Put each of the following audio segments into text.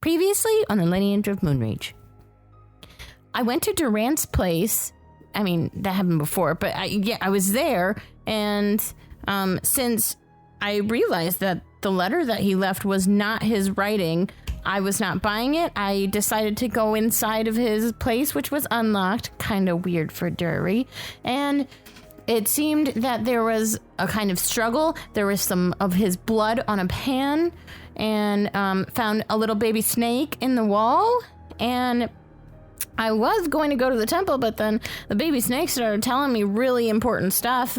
Previously on the Lineage of Moonreach. I went to Durant's place. I mean, that happened before, but I was there, and since I realized that the letter that he left was not his writing, I was not buying it. I decided to go inside of his place, which was unlocked. Kind of weird for Dury. And it seemed that there was a kind of struggle. There was some of his blood on a pan, and found a little baby snake in the wall. And I was going to go to the temple, but then the baby snake started telling me really important stuff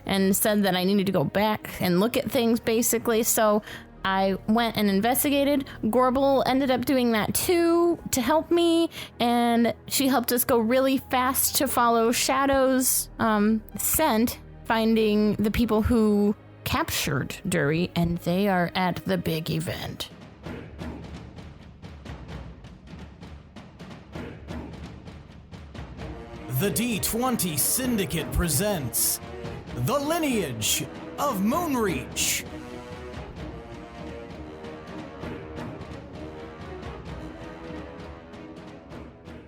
and said that I needed to go back and look at things, basically. So I went and investigated. Gorbel ended up doing that too to help me, and she helped us go really fast to follow Shadow's scent, finding the people who captured Dury, and they are at the big event. The D20 Syndicate presents The Lineage of Moonreach.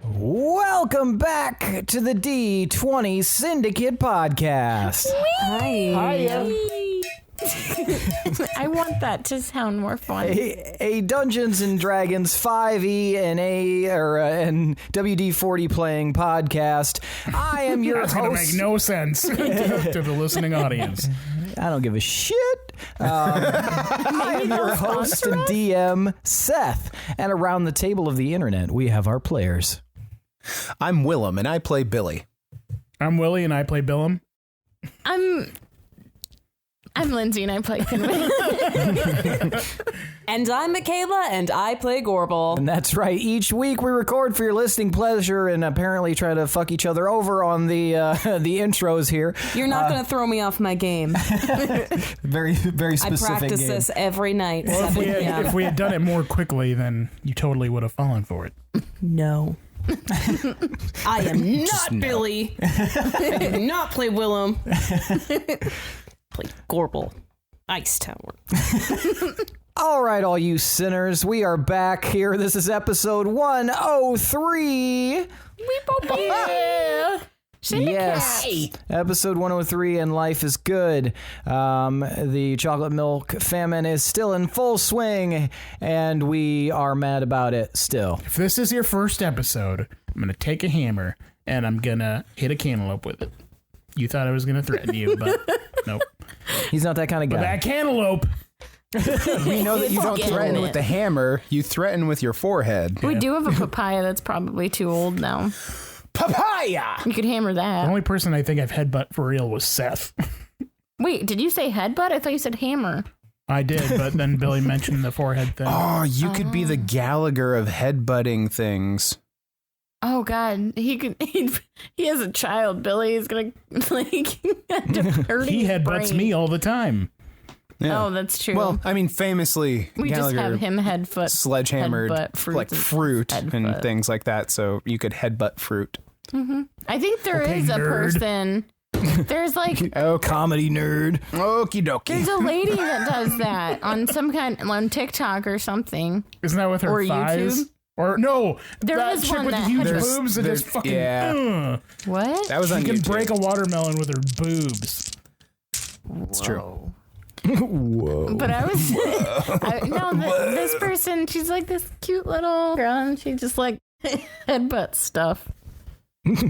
Welcome back to the D20 Syndicate podcast. Hi. I want that to sound more fun. A Dungeons and Dragons 5e and WD-40 playing podcast. I am your That's host. going to make no sense to the listening audience. I don't give a shit. I am your host and DM, Seth. And around the table of the internet, we have our players. I'm Willem, and I play Billy. I'm Willie, and I play Billum. I'm Lindsey, and I play Pinwin. And I'm Michaela, and I play Gorbel. And that's right. Each week we record for your listening pleasure and apparently try to fuck each other over on the intros here. You're not going to throw me off my game. Very, very I specific practice game. this every night. Well, 7 p.m. if we had done it more quickly, then you totally would have fallen for it. No. I am not Billy. I do not play Willem. Play Gorbel. Icetower. All right, all you sinners, we are back here. This is episode 103. Yeah. Syndicate. Yes, episode 103, and life is good. The chocolate milk famine is still in full swing, and we are mad about it still. If this is your first episode, I'm going to take a hammer, and I'm going to hit a cantaloupe with it. You thought I was going to threaten you, but nope. He's not that kind of guy. But that cantaloupe... We know that you don't threaten with the hammer, you threaten with your forehead. We do have a papaya that's probably too old now. Papaya! You could hammer The that. only person I think I've headbutt for real was Seth. Wait, did you say headbutt? I thought you said hammer. I did, but then Billy mentioned the forehead thing. Oh, you could be the Gallagher of headbutting things. Oh God, he has a child. Billy is gonna end up hurting He his headbutts brain. me all the time. Yeah. Oh, that's true. Well, I mean, famously, we Gallagher just have him sledgehammered headbutt like fruit headbutt. and things like that, so you could headbutt fruit. Mm-hmm. I think there is a nerd. person. There's like Oh, comedy nerd. Okie dokie. there's a lady that does that on on TikTok or something. Isn't that with her Or thighs? YouTube? Or no, There that is chick one with the that huge has- boobs and just fucking. yeah. What? That was on She can YouTube. break a watermelon with her boobs. It's true. Whoa. But I was this person, she's like this cute little girl, and she just like headbutt stuff.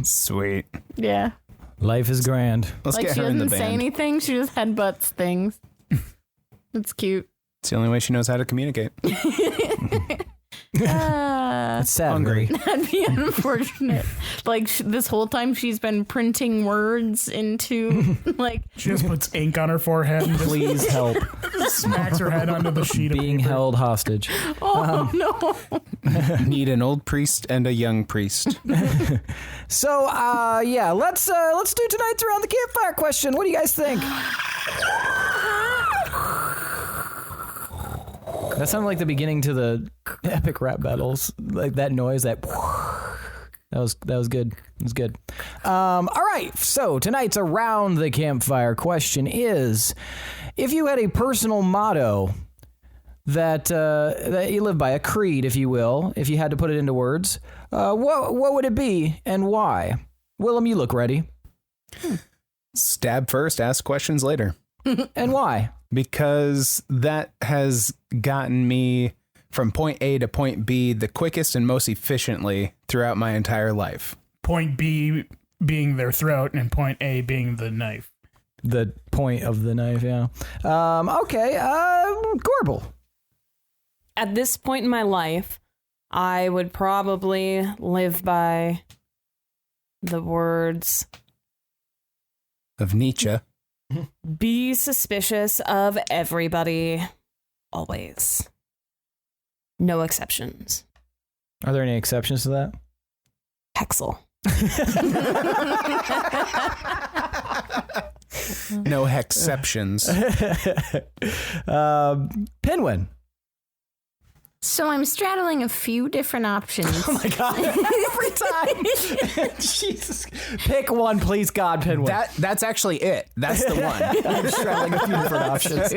Sweet. Yeah, Life is grand. Let's like get she her in the doesn't say band. anything; she just headbutts things. It's cute. It's the only way she knows how to communicate. That's sad. Hungry. That'd be unfortunate. Like this whole time, she's been printing words into like. She just puts ink on her forehead and just Please help. smacks her head onto the sheet of Being paper. held hostage. Oh no! Need an old priest and a young priest. So, yeah, let's do tonight's around the campfire question. What do you guys think? That sounded like the beginning to the epic rap battles, like that noise. That was good. It was good. All right. So tonight's around the campfire question is: if you had a personal motto that you live by, a creed, if you will, if you had to put it into words, what would it be and why? Willem, you look ready. Stab first, ask questions later. And why? Because that has gotten me from point A to point B the quickest and most efficiently throughout my entire life. Point B being their throat and point A being the knife. The point of the knife, yeah. Okay, Gorbel. At this point in my life, I would probably live by the words Of Nietzsche. be suspicious of everybody, always. No exceptions. Are there any exceptions to that? Hexel. No exceptions. Pinwin. So I'm straddling a few different options. Oh my God. Every time. Jesus. Pick one, please, God, Pinwin. That's actually it. That's the one. I'm straddling a few different options.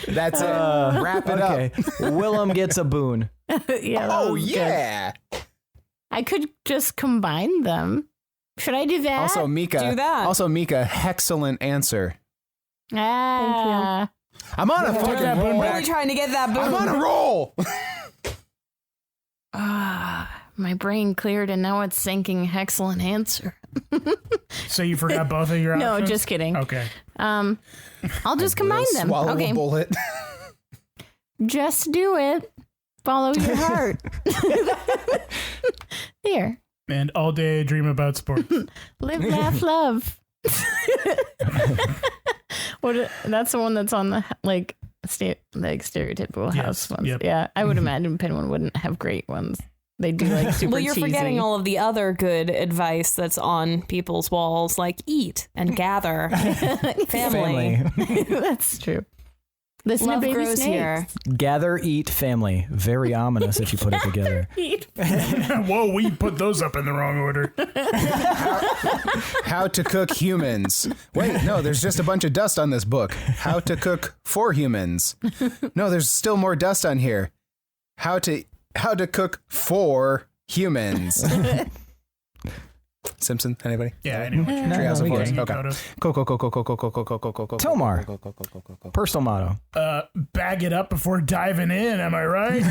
That's it. Wrap it up. Willem gets a boon. Yeah, that Oh, was good. yeah. I could just combine them. Should I do that? Also, Mika. Do that. Excellent answer. Ah. I'm on a fucking roll. Really trying to get that boom. I'm on a roll. My brain cleared and now it's sinking. Excellent answer. So you forgot both of your No, options? just kidding. Okay. I'll just combine them. Swallow Okay. a bullet. Just do it. Follow your heart. There. And all day I dream about sports. Live, laugh, love. That's the one that's on the like stereotypical Yes, house ones. yep. Yeah, I would imagine Pinwin wouldn't have great ones. They do like super Well, you're cheesy. forgetting all of the other good advice that's on people's walls, like eat and gather. Family. That's true. Listen Love to baby grows snakes. here. Gather, eat, family. Very ominous if you put it together. Whoa, we put those up in the wrong order. How to cook humans. Wait, no, there's just a bunch of dust on this book. How to cook for humans. No, there's still more dust on here. How to cook for humans. Simpson, anybody? Yeah, I knew what you were Treehouse of we Horrors. get Okay. Tomar. Personal motto. Bag it up before diving in, am I right?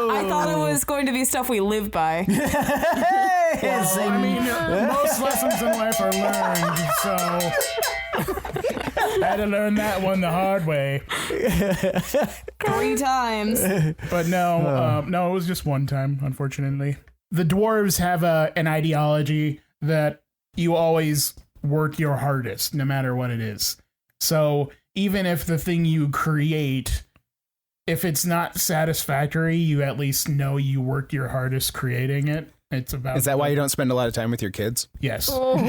I thought it was going to be stuff we live by. Well, I mean, most lessons in life are learned, so I had to learn that one the hard way. 3 times. But no, it was just one time, unfortunately. The dwarves have an ideology that you always work your hardest, no matter what it is. So even if the thing you create, if it's not satisfactory, you at least know you worked your hardest creating it. It's about. Is that why you don't spend a lot of time with your kids? Yes. God,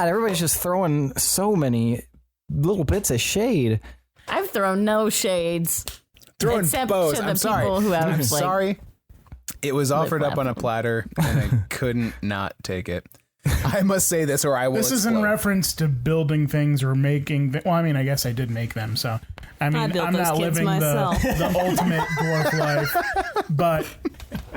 everybody's just throwing so many little bits of shade. I've thrown no shades. Throwing Except bows. to the I'm sorry. people who have, I'm like, sorry. It was offered up on a laughing. platter, and I couldn't not take it. I must say this, or I will. This is in explode. reference to building things or making. Well, I mean, I guess I did make them, so I mean, built I'm those not kids living myself. the ultimate dwarf life. But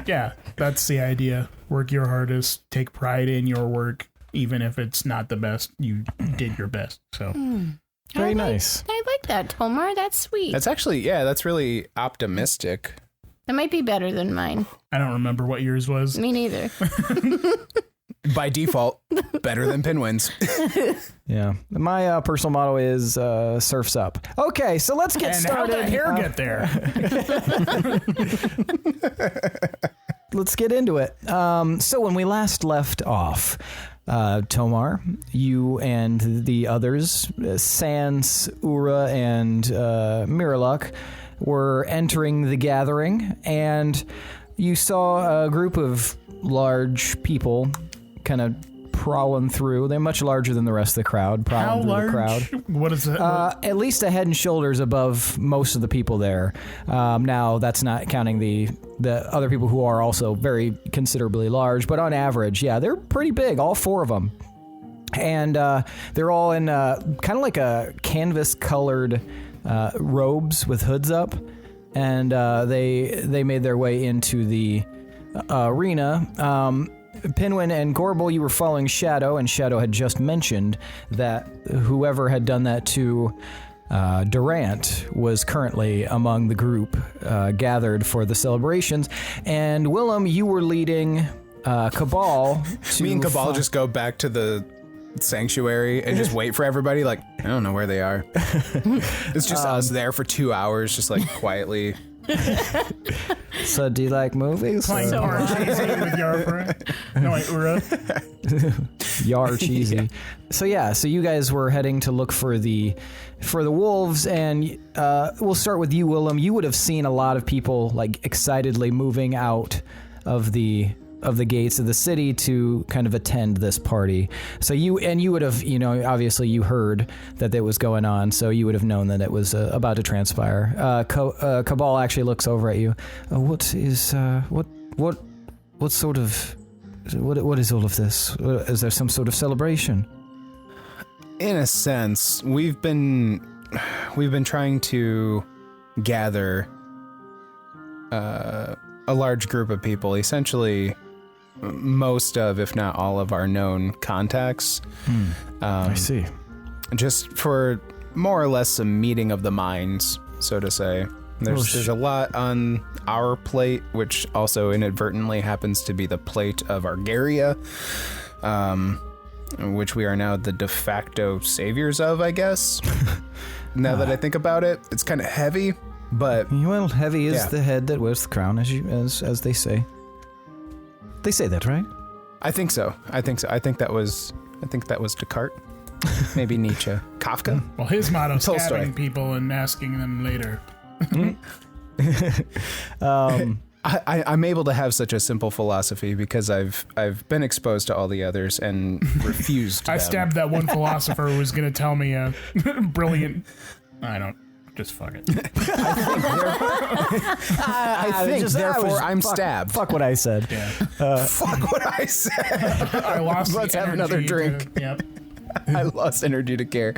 yeah, that's the idea. Work your hardest. Take pride in your work, even if it's not the best. You did your best. So Very nice. I like that, Tomar. That's sweet. That's actually, yeah, that's really optimistic. That might be better than mine. I don't remember what yours was. Me neither. By default, better than Pinwin's. Yeah. My personal motto is surfs up. Okay, so let's get And how'd started. that hair get there? Let's get into it. So when we last left off, Tomar, you and the others, Sans, Ura, and Miraluk, were entering the gathering, and you saw a group of large people kind of prowling through. They're much larger than the rest of the crowd, How prowling through the large? crowd. What is that? At least a head and shoulders above most of the people there. Now, that's not counting the other people who are also very considerably large, but on average, yeah, they're pretty big, all 4 of them. And they're all in kind of like a canvas-colored robes with hoods up, and they made their way into the arena. Pinwin and Gorbel, you were following Shadow, and Shadow had just mentioned that whoever had done that to Durant was currently among the group gathered for the celebrations. And Willem, you were leading Cabal. Me and Cabal just go back to the sanctuary and just wait for everybody. Like, I don't know where they are. It's just us there for 2 hours, just like quietly. So, do you like movies? Playing Parcheesi with your friend. No, wait, Ura. Yar cheesy. So you guys were heading to look for the wolves, and we'll start with you, Willem. You would have seen a lot of people like excitedly moving out of the gates of the city to kind of attend this party. So you would have, obviously you heard that was going on, so you would have known that it was about to transpire. Cabal actually looks over at you. What is all of this? Is there some sort of celebration? In a sense, we've been trying to gather a large group of people, essentially most of, if not all of our known contacts. I see. Just for more or less a meeting of the minds, so to say. There's a lot on our plate, which also inadvertently happens to be the plate of Argaria, which we are now the de facto saviors of, I guess. Now that I think about it, it's kind of heavy, but... Well, heavy is the head that wears the crown, as they say. They say that, right? I think so. I think that was Descartes. Maybe Nietzsche. Kafka? Well, his motto: Tolstoy. stabbing people and asking them later. I'm able to have such a simple philosophy because I've been exposed to all the others and refused I them. stabbed that one philosopher who was going to tell me a brilliant... I don't... Just fuck it. I think, therefore, I'm stabbed. Fuck what I said. Yeah. Fuck what I said. I lost Let's the have another energy drink. Yep. I lost energy to care.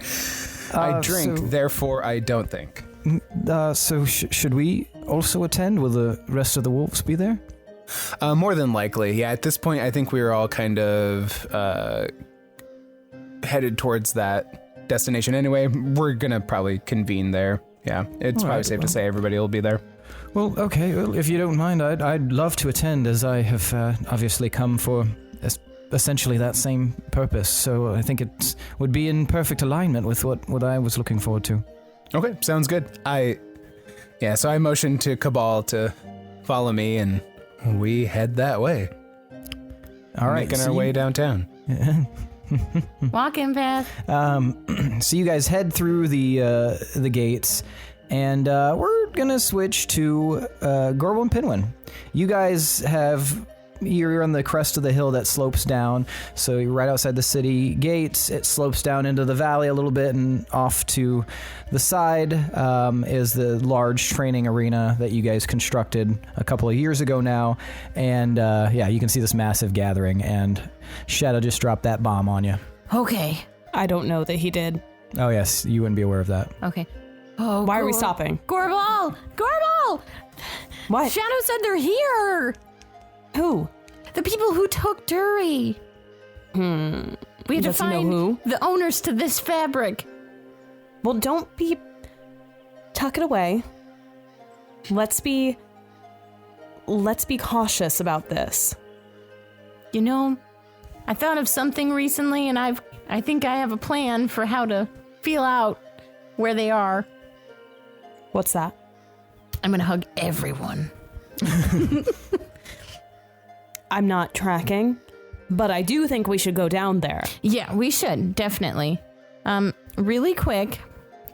I drink, therefore I don't think. So should we also attend? Will the rest of the wolves be there? More than likely, yeah. At this point, I think we were all kind of headed towards that destination anyway. We're gonna probably convene there. Yeah, it's probably safe to say everybody will be there. Well, okay. Well, if you don't mind, I'd love to attend, as I have obviously come for essentially that same purpose. So I think it would be in perfect alignment with what I was looking forward to. Okay, sounds good. So I motioned to Cabal to follow me, and we head that way. All right, making our way downtown. Walking path. So you guys head through the gates, and we're gonna switch to Gorbel and Pinwin. You guys you're on the crest of the hill that slopes down, so you're right outside the city gates. It slopes down into the valley a little bit, and off to the side is the large training arena that you guys constructed a couple of years ago now. And you can see this massive gathering, and Shadow just dropped that bomb on you. Okay. I don't know that he did. Oh yes, you wouldn't be aware of that. Okay. Oh, Why are we stopping? Gorbel! What? Shadow said they're here! Who? The people who took Dury. We have to Does he know find who? the owners to this fabric. Well, tuck it away. Let's be cautious about this. You know, I thought of something recently, and I think I have a plan for how to feel out where they are. What's that? I'm gonna hug everyone. I'm not tracking, but I do think we should go down there. Yeah, we should, definitely. Really quick,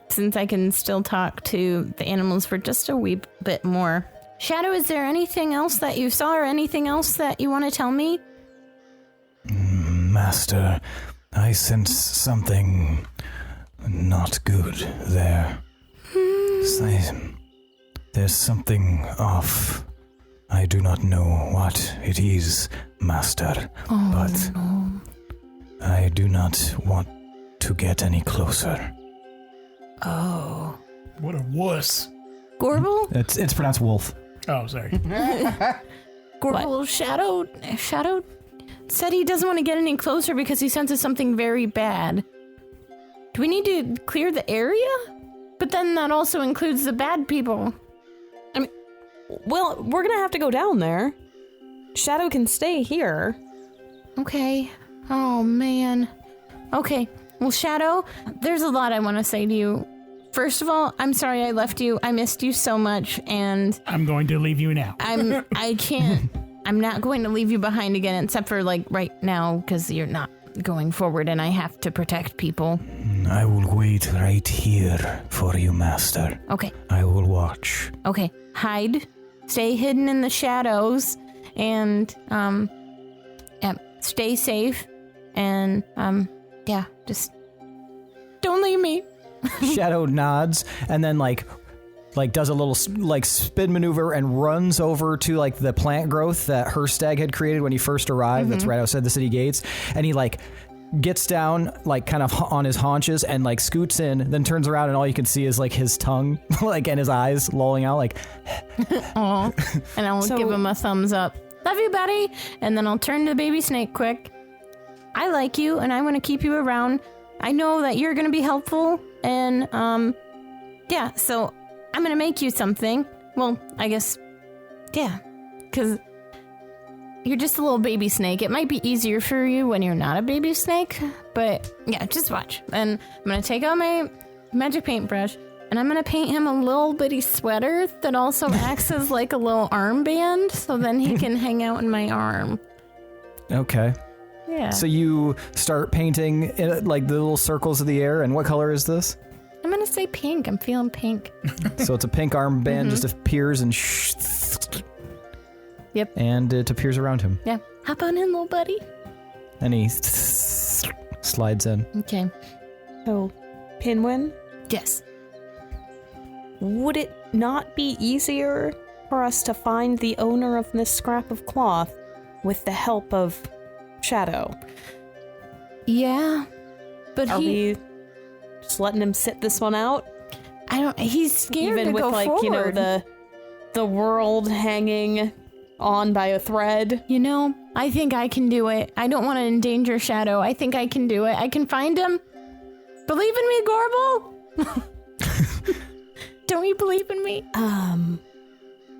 since I can still talk to the animals for just a wee bit more. Shadow, is there anything else that you saw or anything else that you want to tell me? Master, I sense something not good there. There's something off. I do not know what it is, Master, but I do not want to get any closer. Oh. What a wuss. Gorbel? It's pronounced wolf. Oh, sorry. Gorbel, Shadow said he doesn't want to get any closer because he senses something very bad. Do we need to clear the area? But then that also includes the bad people. I mean, well, we're gonna have to go down there. Shadow can stay here. Okay. Oh, man. Okay. Well, Shadow, there's a lot I want to say to you. First of all, I'm sorry I left you. I missed you so much, and I'm going to leave you now. I'm not going to leave you behind again, except for, like, right now, because you're not going forward, and I have to protect people. I will wait right here for you, Master. Okay. I will watch. Okay. Hide. Stay hidden in the shadows, and, stay safe, and, just don't leave me. Shadow nods and then like does a little like spin maneuver and runs over to like the plant growth that Herstag had created when he first arrived. That's right outside the city gates. And he like gets down like kind of on his haunches and like scoots in, then turns around and all you can see is like his tongue like and his eyes lolling out like Aw. And I'll give him a thumbs up. Love you, buddy. And then I'll turn to the baby snake quick. I like you and I want to keep you around. I know that you're going to be helpful, and, so I'm going to make you something. Well, I guess, because you're just a little baby snake. It might be easier for you when you're not a baby snake, but, just watch. And I'm going to take out my magic paintbrush, and I'm going to paint him a little bitty sweater that also acts as like a little armband, so then he can hang out in my arm. Okay. Yeah. So you start painting in, like the little circles of the air, and what color is this? I'm gonna say pink. I'm feeling pink. So it's a pink armband just appears and Yep. And it appears around him. Yeah. Hop on in, little buddy. And he slides in. Okay. So, Pinwin, Yes. would it not be easier for us to find the owner of this scrap of cloth with the help of Shadow? Yeah. But Are we just letting him sit this one out? He's scared Even to with go like, forward. the world hanging on by a thread. I think I can do it. I don't want to endanger Shadow. I think I can do it. I can find him. Believe in me, Gorbel? Don't you believe in me?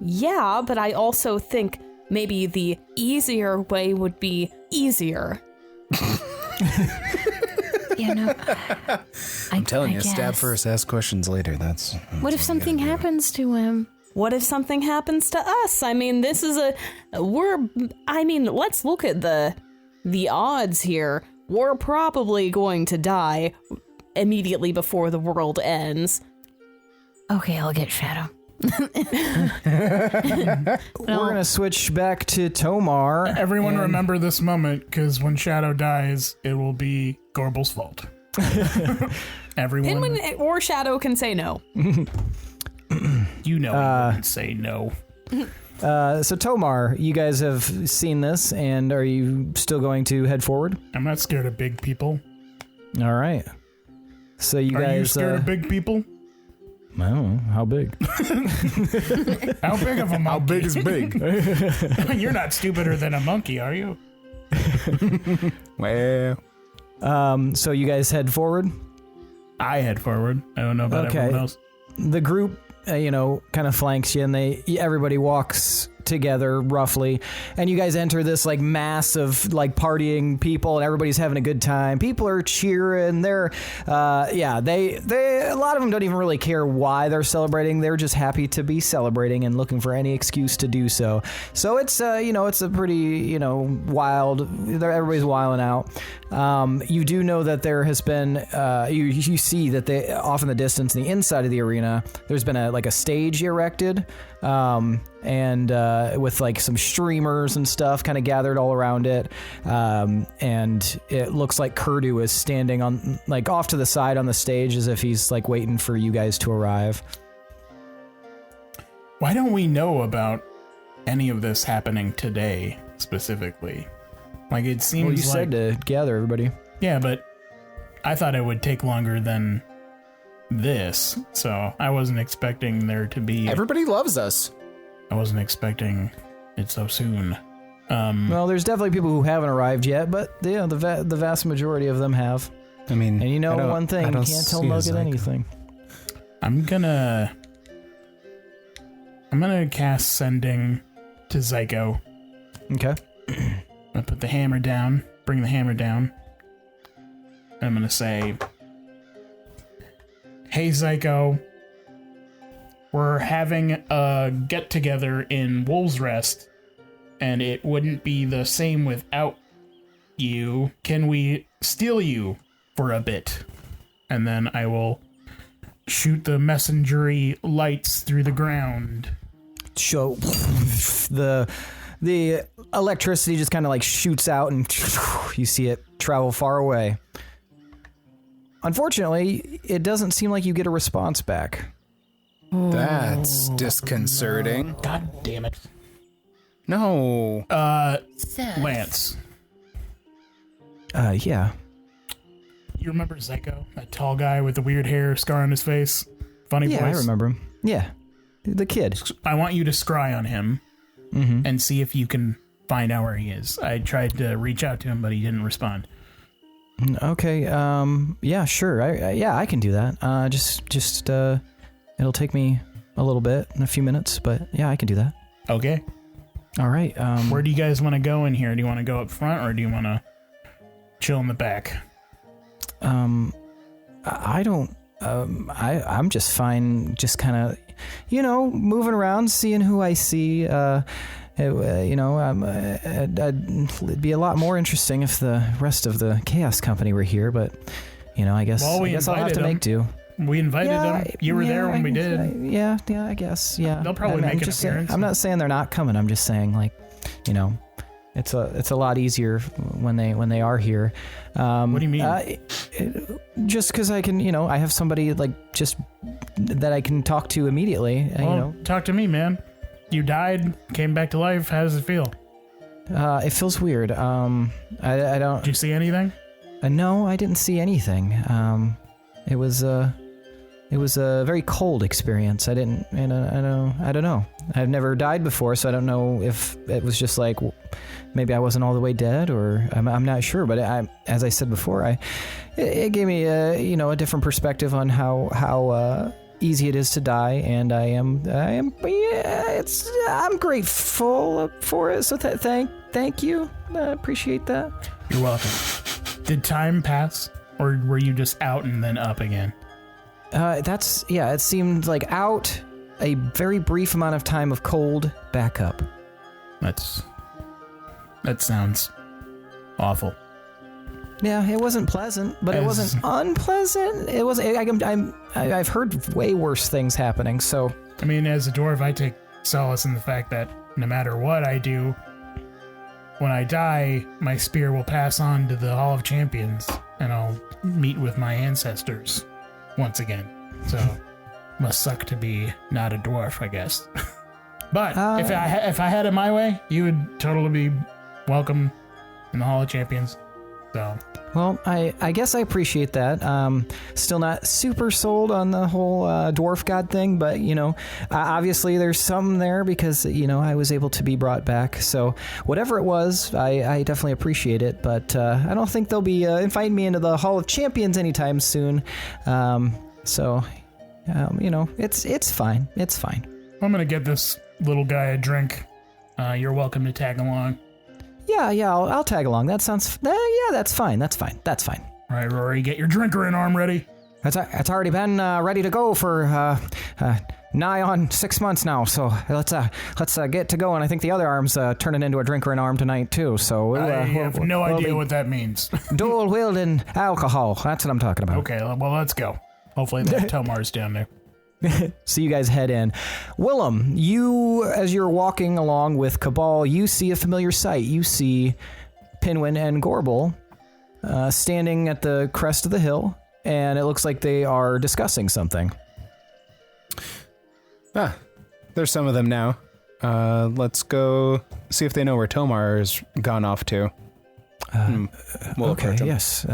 Yeah, but I also think maybe the easier way would be easier. I'm telling you, guess. stab first, ask questions later. That's What if something happens to him? What if something happens to us? I mean, let's look at the odds here. We're probably going to die immediately before the world ends. Okay, I'll get Shadow. We're going to switch back to Tomar. Everyone remember this moment, because when Shadow dies, it will be Gorbel's fault. Everyone. Pinwin or Shadow can say no. You know he wouldn't say no. So Tomar, you guys have seen this, and are you still going to head forward? I'm not scared of big people. All right. So you Are guys... you scared of big people? I don't know. How big? How big of a monkey? how big is big? You're not stupider than a monkey, are you? Well, so you guys head forward? I head forward. I don't know about everyone else. The group, kind of flanks you, and everybody walks together roughly, and you guys enter this like mass of like partying people, and everybody's having a good time. People are cheering. They're they a lot of them don't even really care why they're celebrating. They're just happy to be celebrating and looking for any excuse to do so. So it's it's a pretty wild. Everybody's wilding out. You do know that there has been you see that they off in the distance, in the inside of the arena, there's been a stage erected, and with like some streamers and stuff kind of gathered all around it, and it looks like Kurdu is standing on like off to the side on the stage as if he's like waiting for you guys to arrive. Why don't we know about any of this happening today specifically? Like, it seems Well, you said to gather everybody. Yeah, but I thought it would take longer than this, so I wasn't expecting there to be... Everybody loves us. I wasn't expecting it so soon. Well, there's definitely people who haven't arrived yet, but the vast majority of them have. I mean... And you know one thing, you can't tell Nugget anything. I'm gonna cast Sending to Zyko. Okay. I'm gonna put the hammer down, bring the hammer down. I'm gonna say, hey Zyko, we're having a get-together in Wolves Rest, and it wouldn't be the same without you. Can we steal you for a bit? And then I will shoot the messengery lights through the ground. So the electricity just kind of like shoots out and you see it travel far away. Unfortunately, it doesn't seem like you get a response back. That's disconcerting. God damn it. No. Lance. Yeah. You remember Zyko? That tall guy with the weird hair, scar on his face? Funny voice? Yeah, I remember him. Yeah. The kid. I want you to scry on him and see if you can find out where he is. I tried to reach out to him, but he didn't respond. Okay. Yeah, sure. I can do that. Just it'll take me a little bit, a few minutes, but yeah, I can do that. Okay. All right. Where do you guys want to go in here? Do you want to go up front or do you want to chill in the back? I don't. I'm just fine. Just kind of, moving around, seeing who I see. It'd be a lot more interesting if the rest of the Chaos Company were here, but I guess I'll have to make do. We invited them. You were there when we did. I guess. Yeah. They'll probably make an appearance. I'm not saying they're not coming. I'm just saying, it's a lot easier when they are here. What do you mean? Just because I can, I have somebody just that I can talk to immediately. Talk to me, man. You died, came back to life. How does it feel? It feels weird. I don't. Did you see anything? No, I didn't see anything. It was a very cold experience. I don't know. I've never died before, so I don't know if it was just maybe I wasn't all the way dead, or I'm not sure. But as I said before, it gave me a different perspective on how easy it is to die, and I'm grateful for it. So thank you. I appreciate that. You're welcome. Did time pass, or were you just out and then up again? It seemed like out, a very brief amount of time of cold, back up. That sounds awful. Yeah, it wasn't pleasant, but it wasn't unpleasant. It was. I've heard way worse things happening. So I mean, as a dwarf, I take solace in the fact that no matter what I do, when I die, my spear will pass on to the Hall of Champions, and I'll meet with my ancestors once again. So must suck to be not a dwarf, I guess. But if I had it my way, you would totally be welcome in the Hall of Champions. So. Well, I guess I appreciate that. Still not super sold on the whole dwarf god thing, but obviously there's something there because I was able to be brought back. So whatever it was, I definitely appreciate it. But I don't think they'll be inviting me into the Hall of Champions anytime soon. It's fine. It's fine. I'm gonna get this little guy a drink. You're welcome to tag along. Yeah, I'll tag along. That sounds. That's fine. That's fine. All right, Rory, get your drinker in arm ready. It's already been ready to go for nigh on 6 months now. So let's get to going. I think the other arm's turning into a drinker in arm tonight too. So I have no idea what that means. Dual wielding alcohol. That's what I'm talking about. Okay, well let's go. Hopefully that Tomar's down there. So you guys head in. Willem, as you're walking along with Cabal, you see a familiar sight. You see Pinwin and Gorbel standing at the crest of the hill, and it looks like they are discussing something. There's some of them now. Let's go see if they know where Tomar has gone off to. We'll Okay, approach him. yes.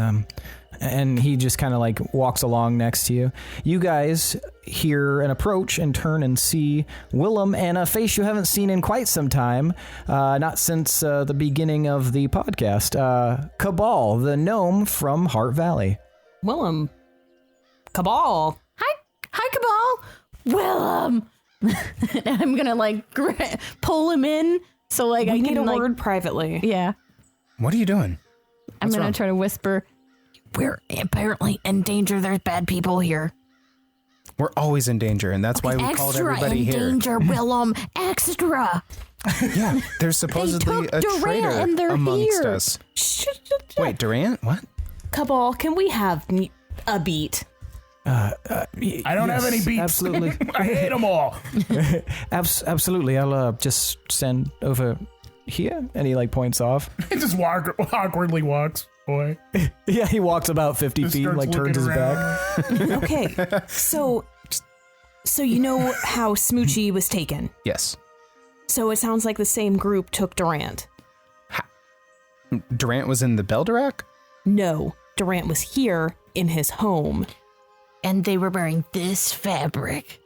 And he just kind of like walks along next to you. You guys hear an approach and turn and see Willem and a face you haven't seen in quite some time, not since the beginning of the podcast. Cabal, the gnome from Heart Valley. Willem. Cabal. Hi, Cabal. Willem. And I'm gonna like pull him in so like We I need can a like word privately. yeah. What are you doing? I'm What's gonna wrong? try to whisper. We're apparently in danger. There's bad people here. We're always in danger, and that's why we called Extra everybody in here. danger, Willem. Extra. Yeah, there's supposedly took a Durant traitor and they're amongst here. us. Wait, Durant? What? Cabal, can we have a beat? I don't have any beats. Absolutely. I hate them all. Absolutely. I'll just stand over here. And he like points off. It just awkwardly walks away. Yeah, he walks about 50 Just feet and starts like turns his looking back. around. Okay, so you know how Smoochie was taken. Yes. So it sounds like the same group took Durant. Durant was in the Beldorak? No, Durant was here in his home. And they were wearing this fabric.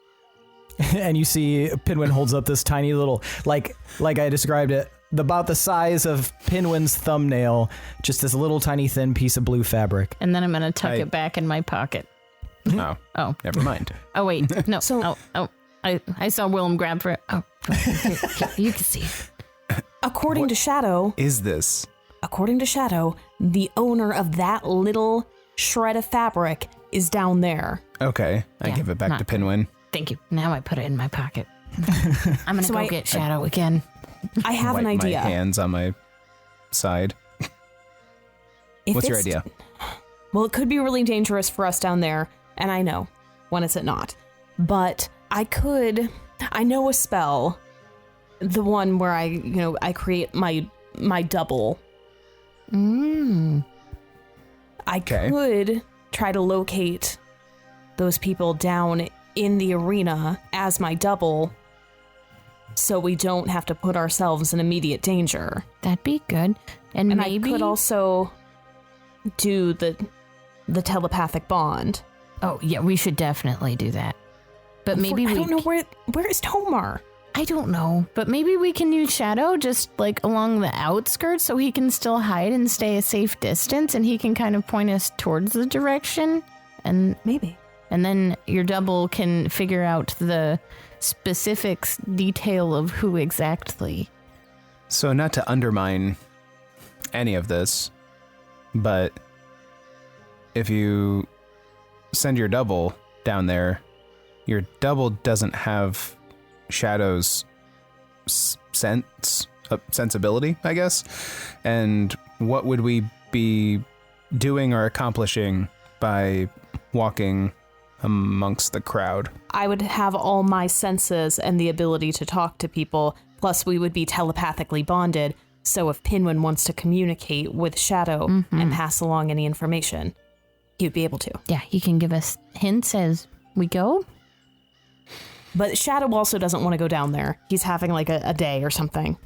And you see Pinwin holds up this tiny little, like I described it, about the size of Pinwin's thumbnail, just this little tiny thin piece of blue fabric. And then I'm gonna tuck it back in my pocket. Oh. Oh. Never mind. Oh wait, no. So- I saw Willem grab for it. Oh, here, you can see it. According to Shadow, Is this? the owner of that little shred of fabric is down there. Okay. I Yeah, give it back not to Pinwin. Thank you. Now I put it in my pocket. I'm gonna So go get Shadow again. I have Wipe an idea. my hands on my side. If What's your it's- idea? Well, it could be really dangerous for us down there, and I know. When is it not? But I know a spell, the one where I create my double. I Okay. could try to locate those people down in the arena as my double, so we don't have to put ourselves in immediate danger. That'd be good. And And maybe I could also do the telepathic bond. Oh yeah, we should definitely do that. But maybe I we don't know where is Tomar? I don't know. But maybe we can use Shadow just like along the outskirts so he can still hide and stay a safe distance and he can kind of point us towards the direction and Maybe. and then your double can figure out the specifics detail of who exactly. So not to undermine any of this, but if you send your double down there, your double doesn't have Shadow's sensibility, I guess. And what would we be doing or accomplishing by walking amongst the crowd? I would have all my senses and the ability to talk to people, plus we would be telepathically bonded, so if Pinwin wants to communicate with Shadow and pass along any information, he would be able to. Yeah, he can give us hints as we go. But Shadow also doesn't want to go down there. He's having like a day or something.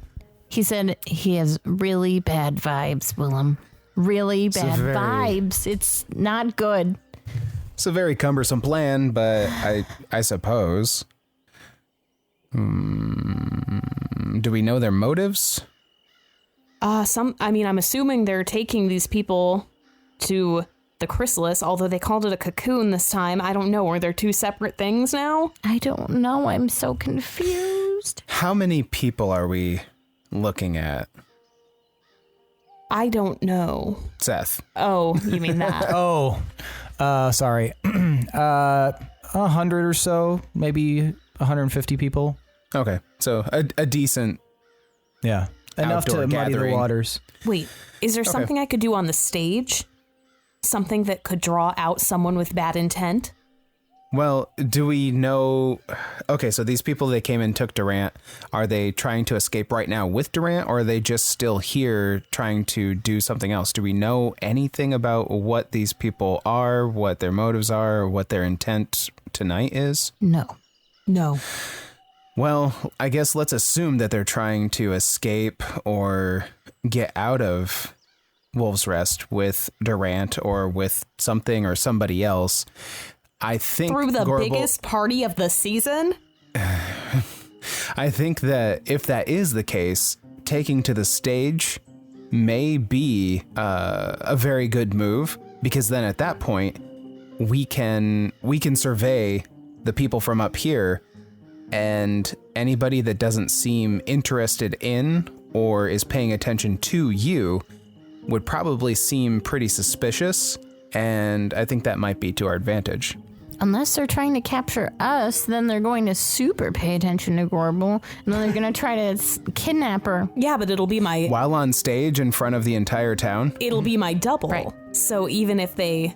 He said he has really bad vibes, Willem. Really bad vibes. It's not good. It's a very cumbersome plan, but I suppose. Do we know their motives? I'm assuming they're taking these people to the chrysalis, although they called it a cocoon this time. I don't know. Are there two separate things now? I don't know. I'm so confused. How many people are we looking at? I don't know. Seth. Oh, you mean that? Oh, sorry. 100 or so, maybe 150 people. Okay, so a decent. Yeah. Enough to Outdoor muddy the gathering. waters. Wait, is there something I could do on the stage? Something that could draw out someone with bad intent? Well, do we know? Okay, so these people that came and took Durant, are they trying to escape right now with Durant, or are they just still here trying to do something else? Do we know anything about what these people are, what their motives are, or what their intent tonight is? No. No. Well, I guess let's assume that they're trying to escape or get out of Wolves Rest with Durant or with something or somebody else, I think through the biggest party of the season. I think that if that is the case, taking to the stage may be a very good move, because then at that point we can survey the people from up here, and anybody that doesn't seem interested in or is paying attention to you would probably seem pretty suspicious, and I think that might be to our advantage. Unless they're trying to capture us, then they're going to super pay attention to Gorbel, and then they're going to try to kidnap her. Yeah, but it'll be my... While on stage in front of the entire town? It'll be my double. Right. So even if they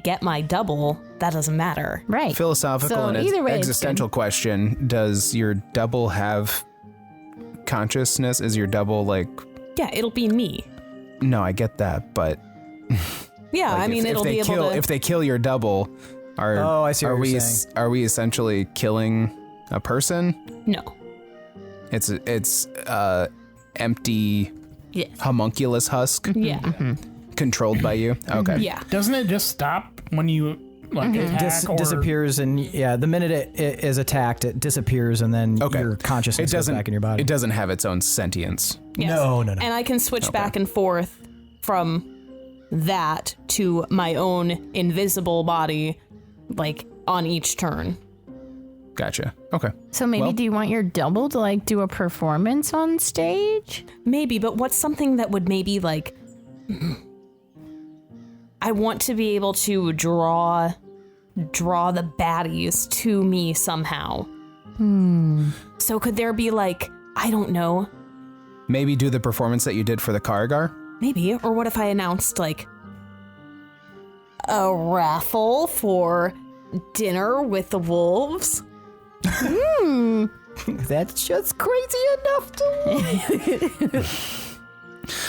get my double, that doesn't matter. Right. Philosophical So and either way, it's existential question. Does your double have consciousness? Is your double like... Yeah, it'll be me. No, I get that, but... Yeah, like I mean, it'll be able to... If they kill your double... I see what you're saying. Are we essentially killing a person? No. It's empty Yes. homunculus husk Yeah. controlled by you? Okay. Yeah. Doesn't it just stop when you like attack or disappears, and the minute it is attacked, it disappears, and then your consciousness goes back in your body. It doesn't have its own sentience. Yes. No. And I can switch back and forth from that to my own invisible body, like on each turn. Gotcha. Okay. So maybe do you want your double to like do a performance on stage? Maybe, but what's something that would maybe like... I want to be able to draw the baddies to me somehow. So could there be like, I don't know. Maybe do the performance that you did for the Karagar? Maybe. Or what if I announced like a raffle for dinner with the wolves? That's just crazy enough to...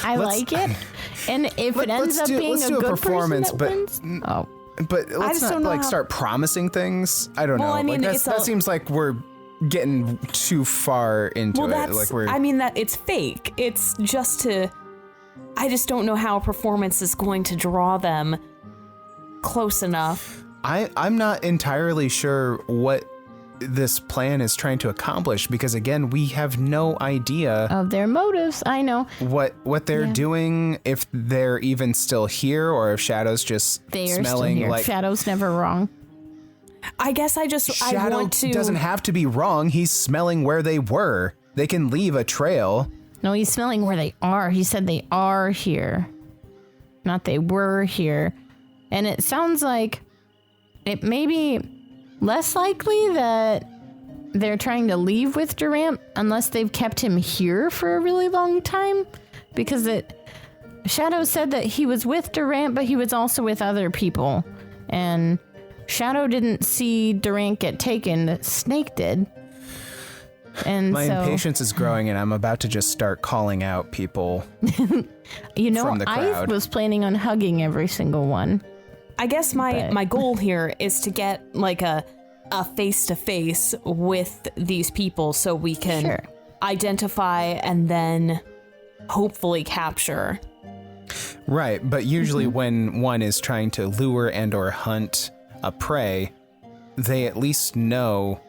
I like it. And if it ends up being a good performance, person that wins, but let's just not don't know like how- start promising things. I don't Well, know. I mean, like that seems like we're getting too far into Well, it. that's, Like we're I mean, that it's fake. It's just to, I just don't know how a performance is going to draw them close enough. I'm not entirely sure what this plan is trying to accomplish, because again, we have no idea of their motives, I know. what they're doing, if they're even still here, or if Shadow's just They are still smelling here. like Shadow's never wrong. I guess I Shadow want to. doesn't have to be wrong. He's smelling where they were. They can leave a trail. No, he's smelling where they are. He said they are here, not they were here. And it sounds like it may be less likely that they're trying to leave with Durant unless they've kept him here for a really long time, because Shadow said that he was with Durant, but he was also with other people, and Shadow didn't see Durant get taken. Snake did. And My impatience is growing, and I'm about to just start calling out people from the I crowd. was planning on hugging every single one. I guess my goal here is to get like a face-to-face with these people so we can identify and then hopefully capture. Right, but usually when one is trying to lure and or hunt a prey, they at least know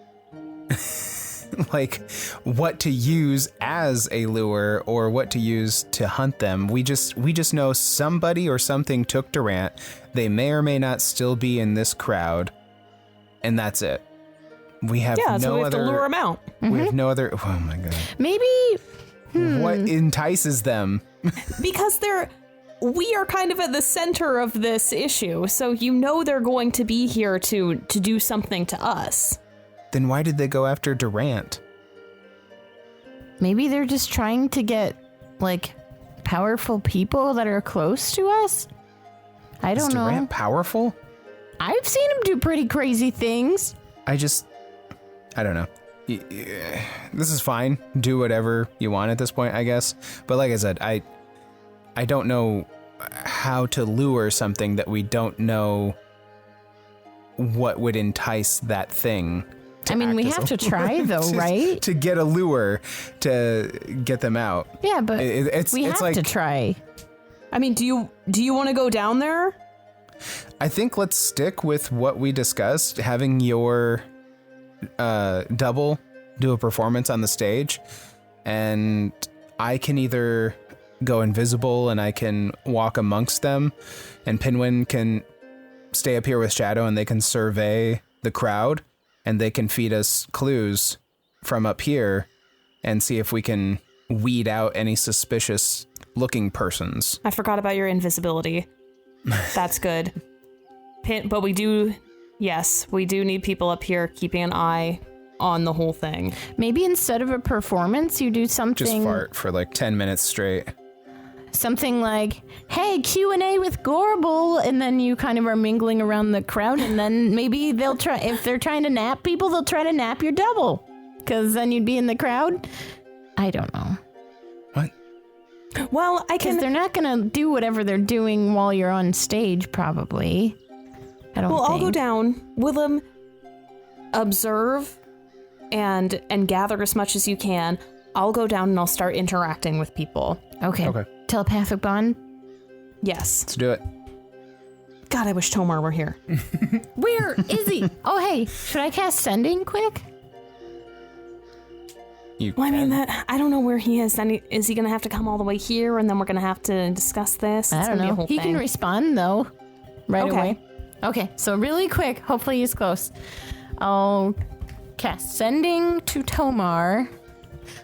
like what to use as a lure or what to use to hunt them. We just know somebody or something took Durant. They may or may not still be in this crowd, and that's it. We have so we have to lure them out. We have no other. Oh my god. Maybe. What entices them? Because we are kind of at the center of this issue, so they're going to be here to do something to us. Then why did they go after Durant? Maybe they're just trying to get, like, powerful people that are close to us? I don't know. Is Durant powerful? I've seen him do pretty crazy things. I don't know. This is fine. Do whatever you want at this point, I guess. But like I said, I don't know how to lure something that we don't know what would entice that thing. I mean, we have to try, though, right? To get a lure to get them out. Yeah, but It's we have like, to try. I mean, do you want to go down there? I think let's stick with what we discussed, having your double do a performance on the stage, and I can either go invisible and I can walk amongst them, and Pinwin can stay up here with Shadow and they can survey the crowd, and they can feed us clues from up here and see if we can weed out any suspicious looking persons. I forgot about your invisibility. That's good. But we do need people up here keeping an eye on the whole thing. Maybe instead of a performance, you do something... Just fart for like 10 minutes straight. Something like, hey, Q&A with Gorbel, and then you kind of are mingling around the crowd, and then maybe they'll try, if they're trying to nap people, they'll try to nap your double, because then you'd be in the crowd. I don't know. What? Well, because they're not going to do whatever they're doing while you're on stage, probably. I don't think. I'll go down. Willem, observe and gather as much as you can. I'll go down and I'll start interacting with people. Okay. Telepathic bond? Yes. Let's do it. God, I wish Tomar were here. Where is he? Oh, hey, should I cast Sending quick? I mean, I don't know where he is. Is he going to have to come all the way here, and then we're going to have to discuss this? I don't know. He can respond, though, right away. Okay, so really quick. Hopefully he's close. I'll cast Sending to Tomar.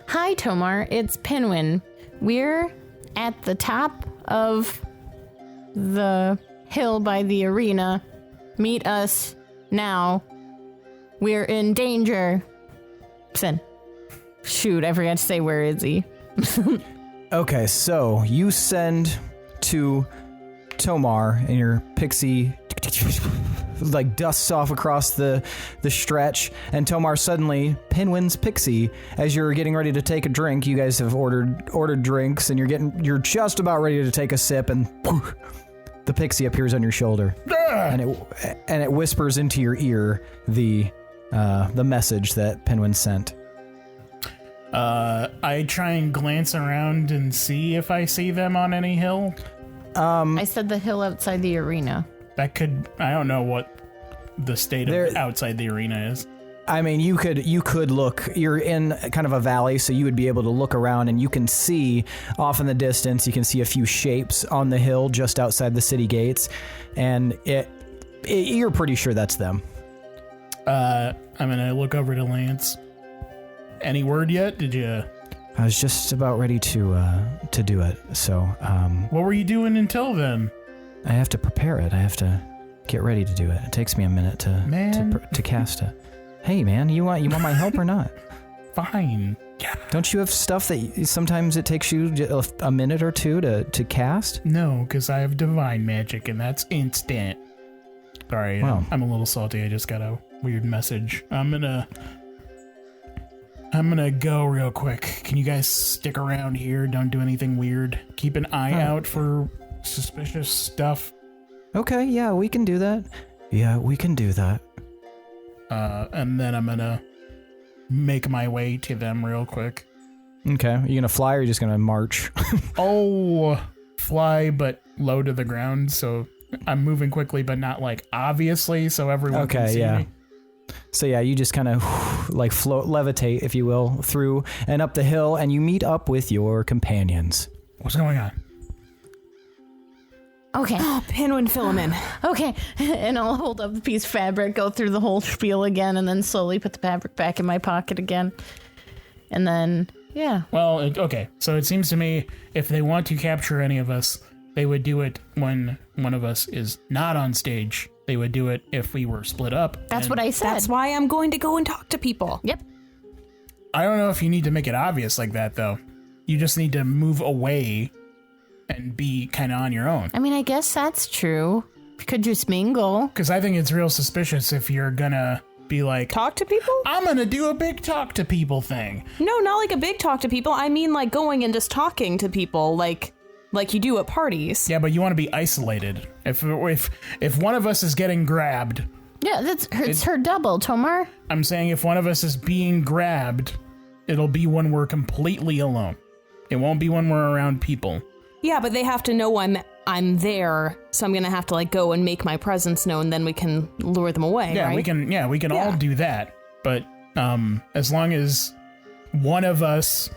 Hi, Tomar. It's Pinwin. We're at the top of the hill by the arena. Meet us now. We're in danger. Send. Shoot, I forgot to say where is he. Okay, so you send to Tomar, and your pixie like dusts off across the stretch, and Tomar suddenly Pinwin's pixie. As you're getting ready to take a drink, you guys have ordered drinks, and you're just about ready to take a sip, and poof, the pixie appears on your shoulder, and it whispers into your ear the message that Pinwin sent. I try and glance around and see if I see them on any hill. I said the hill outside the arena. I don't know what the state of outside the arena is. I mean, you could look. You're in kind of a valley, so you would be able to look around, and you can see off in the distance. You can see a few shapes on the hill just outside the city gates, and you're pretty sure that's them. I'm gonna look over to Lance. Any word yet? Did you? I was just about ready to do it. So. What were you doing until then? I have to prepare it. I have to get ready to do it. It takes me a minute to cast it. Hey, man, you want my help or not? Fine. Yeah. Don't you have stuff that sometimes it takes you a minute or two to cast? No, because I have divine magic, and that's instant. Sorry, wow. I'm a little salty. I just got a weird message. I'm gonna go real quick. Can you guys stick around here? Don't do anything weird. Keep an eye out for suspicious stuff. Okay, yeah, we can do that. And then I'm gonna make my way to them real quick. Okay, are you gonna fly or are you just gonna march? Fly, but low to the ground, so I'm moving quickly, but not like obviously, so everyone can see me. So yeah, you just kind of like float, levitate, if you will, through and up the hill, and you meet up with your companions. What's going on? Okay. Oh, Pinwin, fill him in. Okay, and I'll hold up the piece of fabric, go through the whole spiel again, and then slowly put the fabric back in my pocket again. And then, yeah. Well, okay, so it seems to me if they want to capture any of us, they would do it when one of us is not on stage. They would do it if we were split up. That's what I said. That's why I'm going to go and talk to people. Yep. I don't know if you need to make it obvious like that, though. You just need to move away and be kind of on your own. I mean, I guess that's true. You could just mingle. Because I think it's real suspicious if you're gonna be like... Talk to people? I'm gonna do a big talk to people thing. No, not like a big talk to people. I mean like going and just talking to people like you do at parties. Yeah, but you want to be isolated. If one of us is getting grabbed... Yeah, it's her double, Tomar. I'm saying if one of us is being grabbed, it'll be when we're completely alone. It won't be when we're around people. Yeah, but they have to know I'm there, so I'm gonna have to like go and make my presence known. Then we can lure them away. Yeah, right? we can all do that. But as long as one of us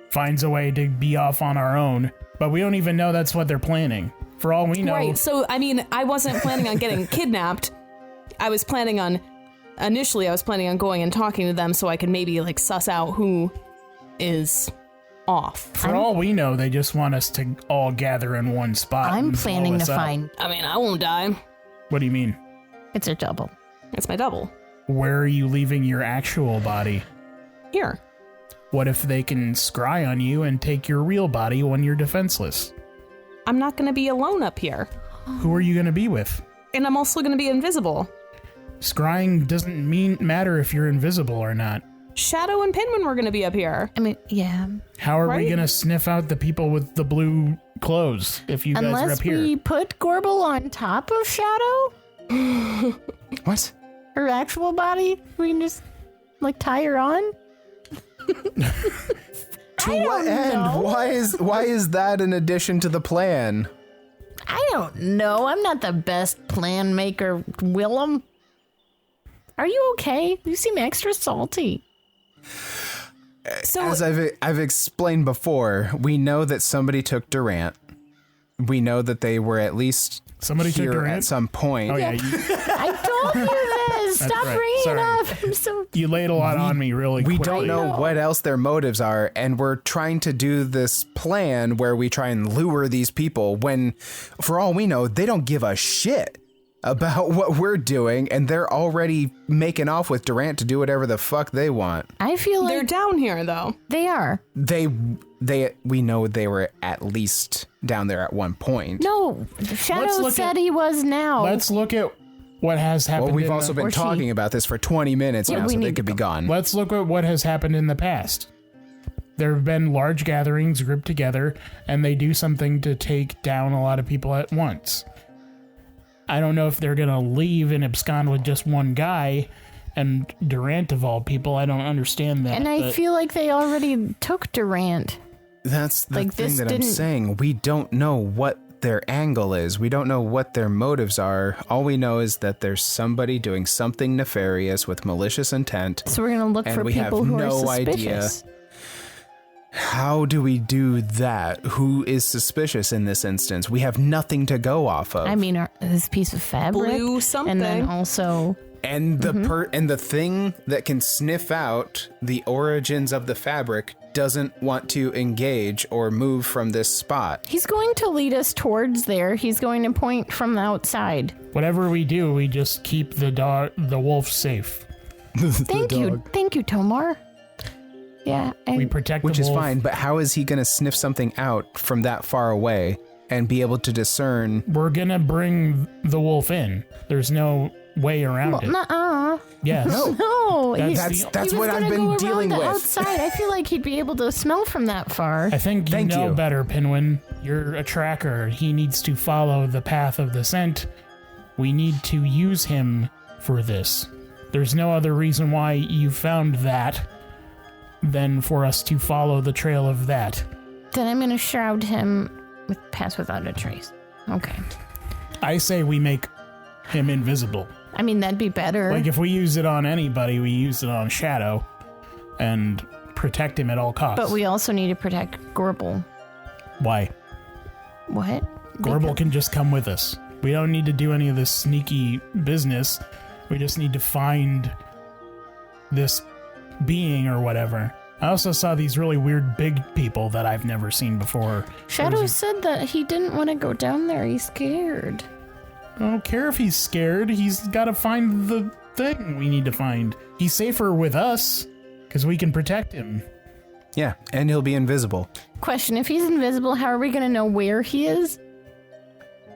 finds a way to be off on our own, but we don't even know that's what they're planning. For all we know. Right. So I mean, I wasn't planning on getting kidnapped. Initially I was planning on going and talking to them so I could maybe like suss out who is off. For all we know, they just want us to all gather in one spot. I'm and blow planning to us up. find. I mean, I won't die. What do you mean? It's a double. It's my double. Where are you leaving your actual body? Here. What if they can scry on you and take your real body when you're defenseless? I'm not gonna be alone up here. Who are you going to be with? And I'm also gonna be invisible. Scrying doesn't matter if you're invisible or not. Shadow and Pinwin were gonna be up here. I mean, yeah. How are we Right? going to sniff out the people with the blue clothes if you guys are up Unless here? we put Gorbel on top of Shadow, What? her actual body, we can just like tie her on. To what end? know. Why is that an addition to the plan? I don't know. I'm not the best plan maker, Willem. Are you okay? You seem extra salty. So As I've explained before, we know that somebody took Durant. We know that they were at least Somebody took here Durant? at some point. Oh, yeah. I told you this. Stop right. bringing Sorry. it up. I'm so. You laid a lot on me really We quick. don't know what else their motives are, and we're trying to do this plan where we try and lure these people when, for all we know, they don't give a shit about what we're doing, and they're already making off with Durant to do whatever the fuck they want. I feel they're like down here though. they are. We know they were at least down there at one point. No, Shadow look said at- he was now. Let's look at what has happened. Well, we've in also the, been or she. talking about this for 20 minutes Yeah, now, we so they need could to be gone. Let's look at what has happened in the past. There have been large gatherings grouped together, and they do something to take down a lot of people at once. I don't know if they're going to leave and abscond with just one guy, and Durant of all people. I don't understand that. and I but feel like they already took Durant. That's the Like, thing this that I'm didn't- saying. We don't know what their angle is. We don't know what their motives are. All we know is that there's somebody doing something nefarious with malicious intent. So we're gonna look And for we have people who no are idea. suspicious. How do we do that? Who is suspicious in this instance? We have nothing to go off of. I mean, this piece of fabric, Blue something. and then also And the thing that can sniff out the origins of the fabric doesn't want to engage or move from this spot. he's going to lead us towards there. He's going to point from the outside. whatever we do, we just keep the wolf safe. Thank you, Tomar. Yeah, We and protect Which the is wolf. fine, but how is he going to sniff something out from that far away and be able to discern? We're gonna bring the wolf in. There's no way around it. nuh-uh. Yes. No, That's- he that's was what I've gonna been go around dealing the with. Outside, I feel like he'd be able to smell from that far. I think Thank know you. better, Pinwin. You're a tracker. He needs to follow the path of the scent. We need to use him for this. There's no other reason why you found that than for us to follow the trail of that. Then I'm gonna shroud him with Pass Without a Trace. Okay. I say we make him invisible. I mean, that'd be better. Like if we use it on anybody, we use it on Shadow and protect him at all costs. But we also need to protect Gorbel. Why? What? Gorbel can just come with us. We don't need to do any of this sneaky business. We just need to find this being or whatever. I also saw these really weird big people that I've never seen before. Shadow said that he didn't want to go down there. He's scared. I don't care if he's scared. He's got to find the thing we need to find. He's safer with us because we can protect him. Yeah, and he'll be invisible. Question, if he's invisible, how are we going to know where he is?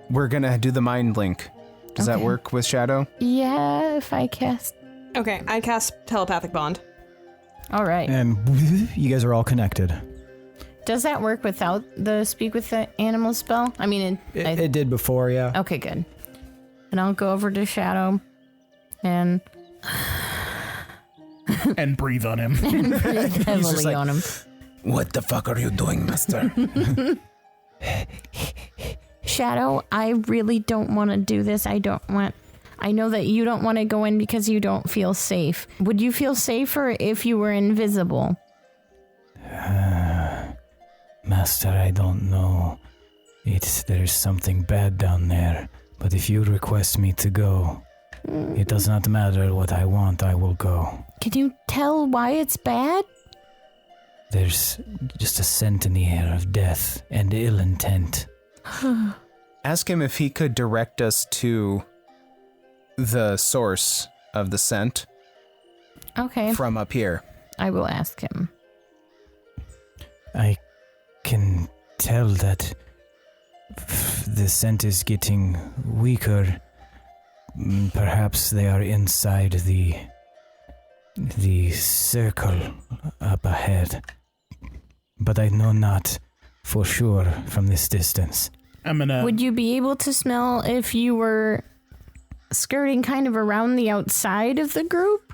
We're going to do the mind link. Does that Okay. work with Shadow? Yeah, if I cast... Okay, I cast telepathic bond. All right. And you guys are all connected. Does that work without the speak with the animal spell? I mean, It did before, yeah. okay, good. And I'll go over to Shadow and And breathe on him. breathe heavily like- on him. What the fuck are you doing, mister? Shadow, I really don't want to do this. I know that you don't want to go in because you don't feel safe. Would you feel safer if you were invisible? Master, I don't know. There's something bad down there. But if you request me to go, it does not matter what I want, I will go. Can you tell why it's bad? There's just a scent in the air of death and ill intent. Ask him if he could direct us to the source of the scent. Okay. From up here. I will ask him. I can tell that the scent is getting weaker. Perhaps they are inside the circle up ahead. But I know not for sure from this distance. Would you be able to smell if you were skirting kind of around the outside of the group?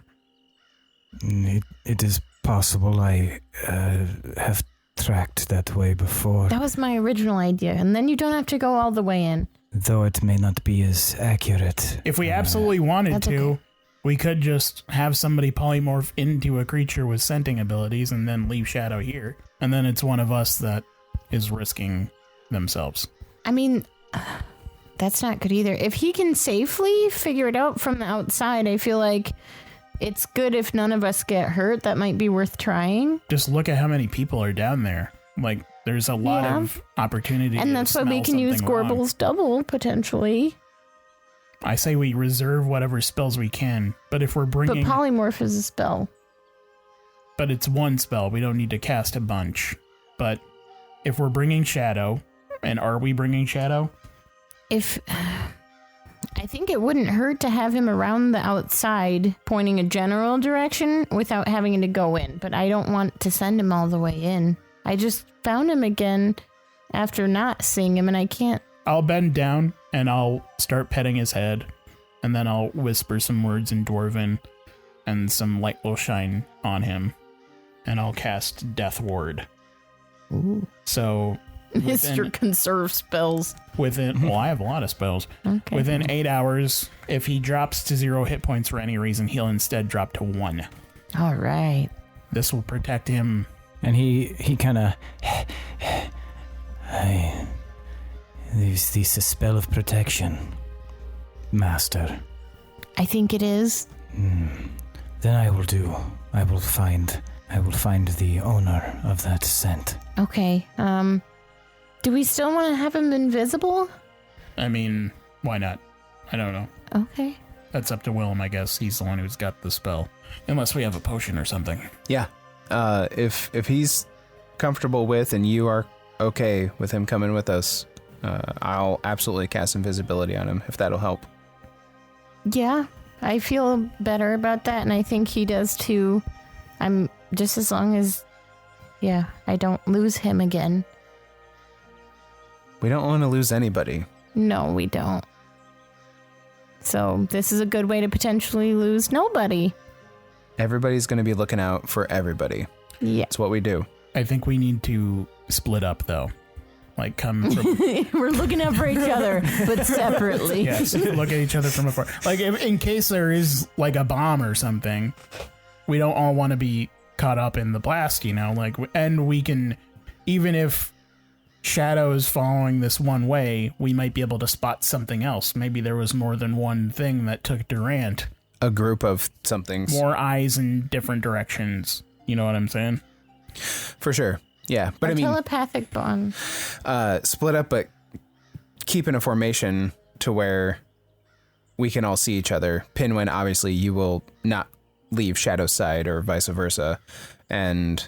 It is possible. I have tracked that way before. That was my original idea, and then you don't have to go all the way in. Though it may not be as accurate. If we absolutely wanted to, okay. We could just have somebody polymorph into a creature with scenting abilities and then leave Shadow here. And then it's one of us that is risking themselves. I mean, that's not good either. If he can safely figure it out from the outside, I feel like it's good if none of us get hurt. That might be worth trying. Just look at how many people are down there. Like, there's a lot of opportunity. And that's why we can use Gorbel's double, potentially. I say we reserve whatever spells we can, but if we're bringing... But polymorph is a spell. But it's one spell. We don't need to cast a bunch. But if we're bringing Shadow, and are we bringing Shadow? I think it wouldn't hurt to have him around the outside, pointing a general direction without having to go in. But I don't want to send him all the way in. I just found him again after not seeing him, and I can't... I'll bend down, and I'll start petting his head, and then I'll whisper some words in Dwarven, and some light will shine on him, and I'll cast Death Ward. Ooh. So... Mr. Conserve spells. Well, I have a lot of spells. Okay. Within 8 hours, if he drops to 0 hit points for any reason, he'll instead drop to 1. All right. This will protect him. And he kind of... Is this a spell of protection, Master? I think it is. Then I will do. I will find the owner of that scent. Okay. Do we still want to have him invisible? I mean, why not? I don't know. Okay. That's up to Willem, I guess. He's the one who's got the spell. Unless we have a potion or something. Yeah. If he's comfortable with and you are okay with him coming with us, I'll absolutely cast invisibility on him if that'll help. Yeah, I feel better about that, and I think he does too. I'm just as long as, I don't lose him again. We don't want to lose anybody. No, we don't. So this is a good way to potentially lose nobody. Everybody's going to be looking out for everybody. Yeah. That's what we do. I think we need to split up, though. Like, come from... We're looking out for each other, but separately. Yes, look at each other from afar. Like, in case there is, like, a bomb or something, we don't all want to be caught up in the blast, you know? Like, and we can... Even if Shadow is following this one way, we might be able to spot something else. Maybe there was more than one thing that took Durant. A group of somethings. More eyes in different directions. You know what I'm saying? For sure. Yeah, but I mean... telepathic bond. Split up, but keep in a formation to where we can all see each other. Pinwin, obviously, you will not leave Shadow's side or vice versa. And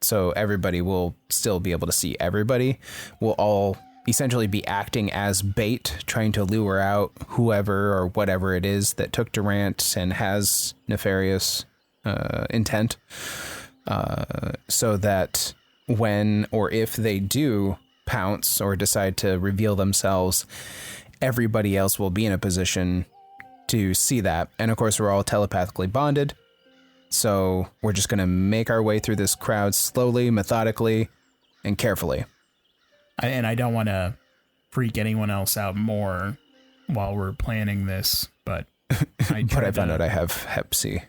so everybody will still be able to see everybody. We'll all essentially be acting as bait, trying to lure out whoever or whatever it is that took Durant and has nefarious intent. So that when or if they do pounce or decide to reveal themselves, everybody else will be in a position to see that. And of course, we're all telepathically bonded. So we're just going to make our way through this crowd slowly, methodically, and carefully. I don't want to freak anyone else out more while we're planning this, but I found out I have Hep C.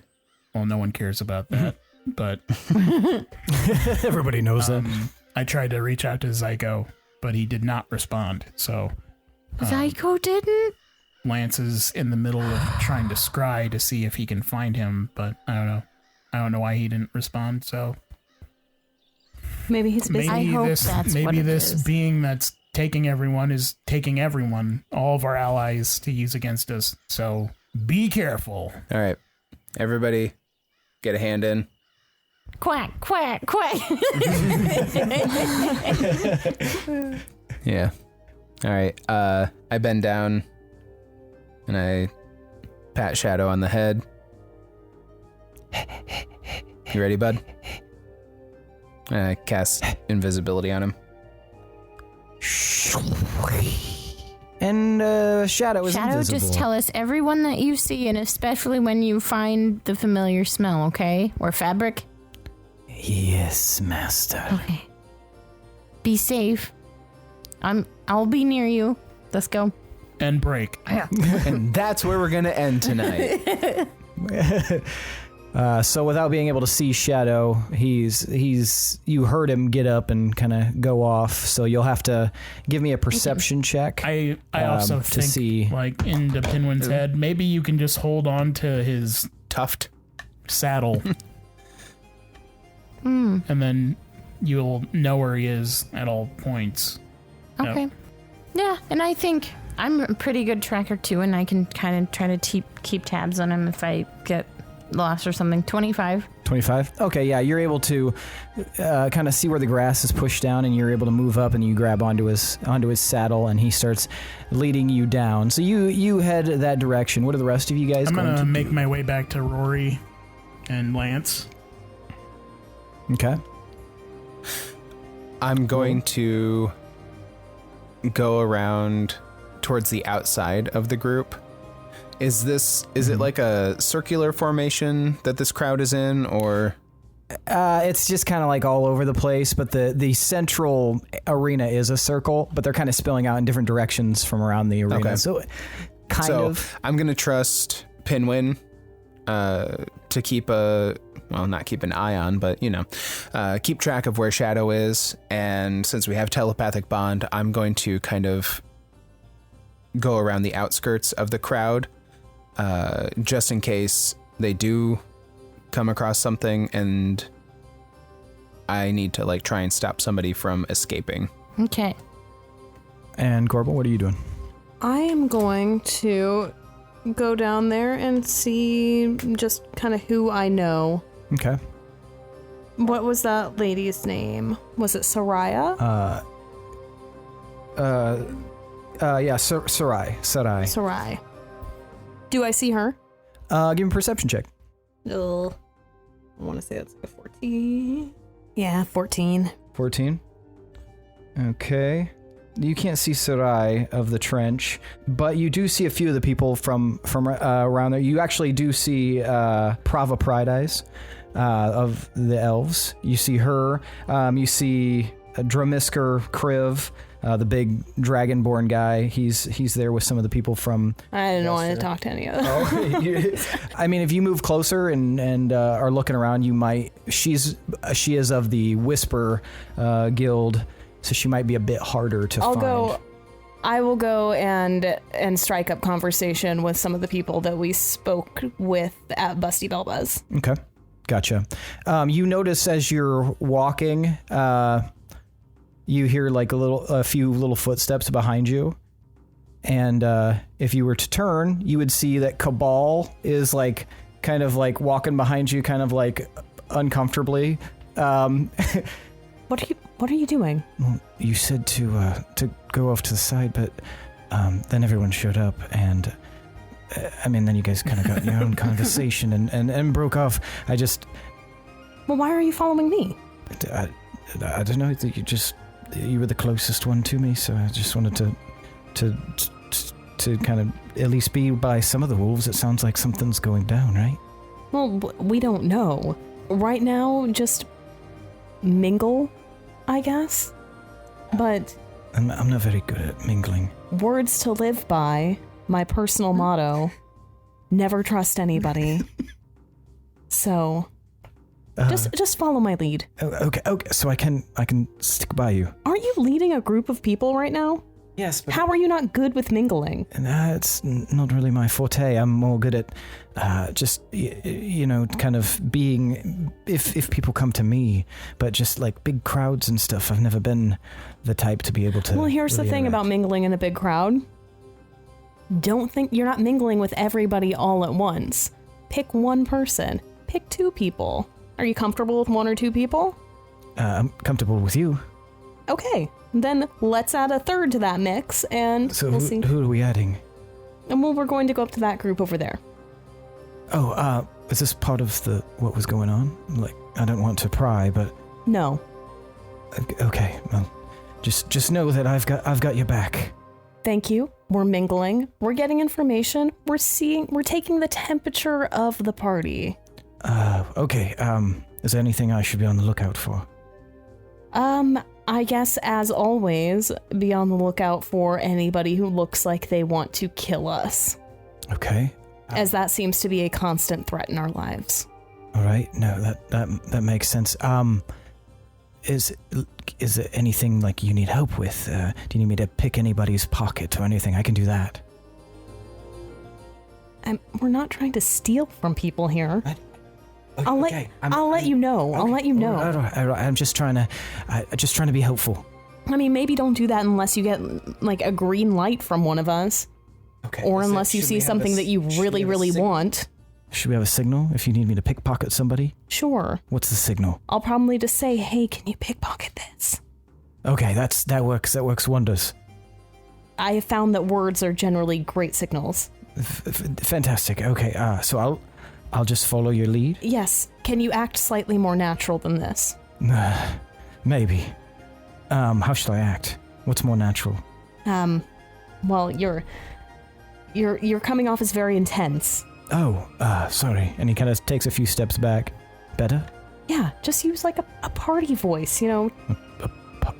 Well, no one cares about that, but everybody knows that. I tried to reach out to Zyko, but he did not respond. So Zyko didn't? Lance is in the middle of trying to scry to see if he can find him, but I don't know. I don't know why he didn't respond. So Maybe he's busy. I hope that's what it this is. being that's taking everyone is taking everyone, all of our allies, to use against us. So be careful. All right, everybody, get a hand in. Quack, quack, quack. Yeah. All right. I bend down and I pat Shadow on the head. You ready, bud? And I cast invisibility on him. And Shadow is Shadow, invisible. just tell us everyone that you see, and especially when you find the familiar smell, okay? Or fabric. Yes, master. Okay. Be safe. I'll be near you. Let's go. And break. And that's where we're going to end tonight. So without being able to see Shadow, he's you heard him get up and kind of go off. So you'll have to give me a perception check. I also to think, see. like, into Pinwin's head, maybe you can just hold on to his Tuft. saddle. And then you'll know where he is at all points. Okay. Yep. Yeah, and I think I'm a pretty good tracker too, and I can kind of try to keep tabs on him if I get lost or something. 25. 25? Okay, yeah, you're able to kind of see where the grass is pushed down, and you're able to move up, and you grab onto his saddle, and he starts leading you down. So you head that direction. What are the rest of you guys going to do? I'm going to make my way back to Rory and Lance. Okay. I'm going to go around towards the outside of the group. Is it like a circular formation that this crowd is in, or? It's just kind of like all over the place, but the central arena is a circle, but they're kind of spilling out in different directions from around the arena. Okay. So kind of. I'm going to trust Pinwin to keep not keep an eye on, but, keep track of where Shadow is. And since we have telepathic bond, I'm going to kind of go around the outskirts of the crowd, just in case they do come across something and I need to try and stop somebody from escaping. Okay. And Gorbel, what are you doing? I am going to go down there and see just kind of who I know. Okay. What was that lady's name? Was it Soraya? Yeah, Sarai. Sarai. Do I see her? Give me a perception check. Ugh. I want to say that's like a 14. Yeah, 14. 14. Okay. You can't see Sarai of the trench, but you do see a few of the people from around there. You actually do see Prava Pride Eyes of the elves. You see her. You see Dromisker Kriv, the big dragonborn guy. He's there with some of the people from. I didn't want to talk to any of them. I mean, if you move closer and are looking around, you might. She is of the Whisper Guild. So she might be a bit harder to find. I will go and strike up conversation with some of the people that we spoke with at Busty Belbuzz. Okay, gotcha. You notice as you're walking, you hear like a few little footsteps behind you, and if you were to turn, you would see that Cabal is kind of walking behind you, kind of uncomfortably. What are you doing? Well, you said to go off to the side, but then everyone showed up, and then you guys kind of got in your own conversation and broke off. Well, why are you following me? I don't know. You were the closest one to me, so I just wanted to kind of at least be by some of the wolves. It sounds like something's going down, right? Well, we don't know. Right now, just mingle, I guess. But I'm not very good at mingling. Words to live by, my personal motto, never trust anybody. So, just follow my lead. Okay, so I can stick by you. Aren't you leading a group of people right now? Yes, but... How are you not good with mingling? It's not really my forte. I'm more good at just, kind of being, if people come to me, but just like big crowds and stuff. I've never been the type to be able to... Well, here's really the thing about mingling in a big crowd. Don't think you're not mingling with everybody all at once. Pick one person. Pick 2 people. Are you comfortable with 1 or 2 people? I'm comfortable with you. Okay, then let's add a third to that mix, and So we'll see. who are we adding? And we're going to go up to that group over there. Oh, is this part of what was going on? Like, I don't want to pry, but... No. Okay, well, just know that I've got your back. Thank you. We're mingling. We're getting information. We're taking the temperature of the party. Okay, is there anything I should be on the lookout for? I guess, as always, be on the lookout for anybody who looks like they want to kill us. Okay. As that seems to be a constant threat in our lives. All right, no, that makes sense. Is there anything, like, you need help with? Do you need me to pick anybody's pocket or anything? I can do that. We're not trying to steal from people here. I'll let you know. Okay. I'll let you know. All right. I'm just trying to be helpful. I mean, maybe don't do that unless you get, like, a green light from one of us. Okay. Or unless you see something that you really, really want. Should we have a signal if you need me to pickpocket somebody? Sure. What's the signal? I'll probably just say, hey, can you pickpocket this? Okay, that works. That works wonders. I have found that words are generally great signals. Fantastic. Okay, so I'll just follow your lead? Yes. Can you act slightly more natural than this? Maybe. How should I act? What's more natural? Well, you're coming off as very intense. Oh, sorry. And he kind of takes a few steps back. Better? Yeah, just use like a party voice, you know.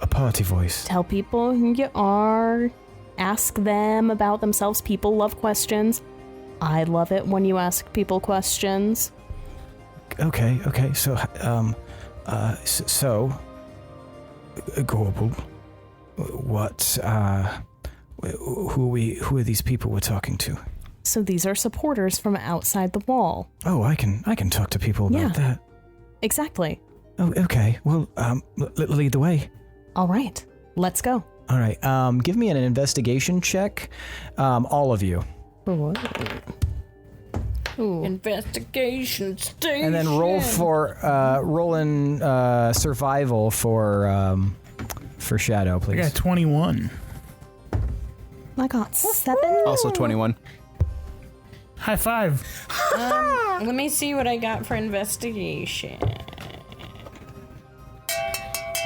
A party voice. Tell people who you are. Ask them about themselves. People love questions. I love it when you ask people questions. Okay. So, Gorbel, what, who are these people we're talking to? So these are supporters from outside the wall. Oh, I can talk to people about that. Exactly. Oh, okay. Well, lead the way. All right. Let's go. All right. Give me an investigation check, all of you. Ooh. Investigation station. And then roll in survival for Shadow, please. I got 21. I got 7. Also 21. High five. Let me see what I got for investigation.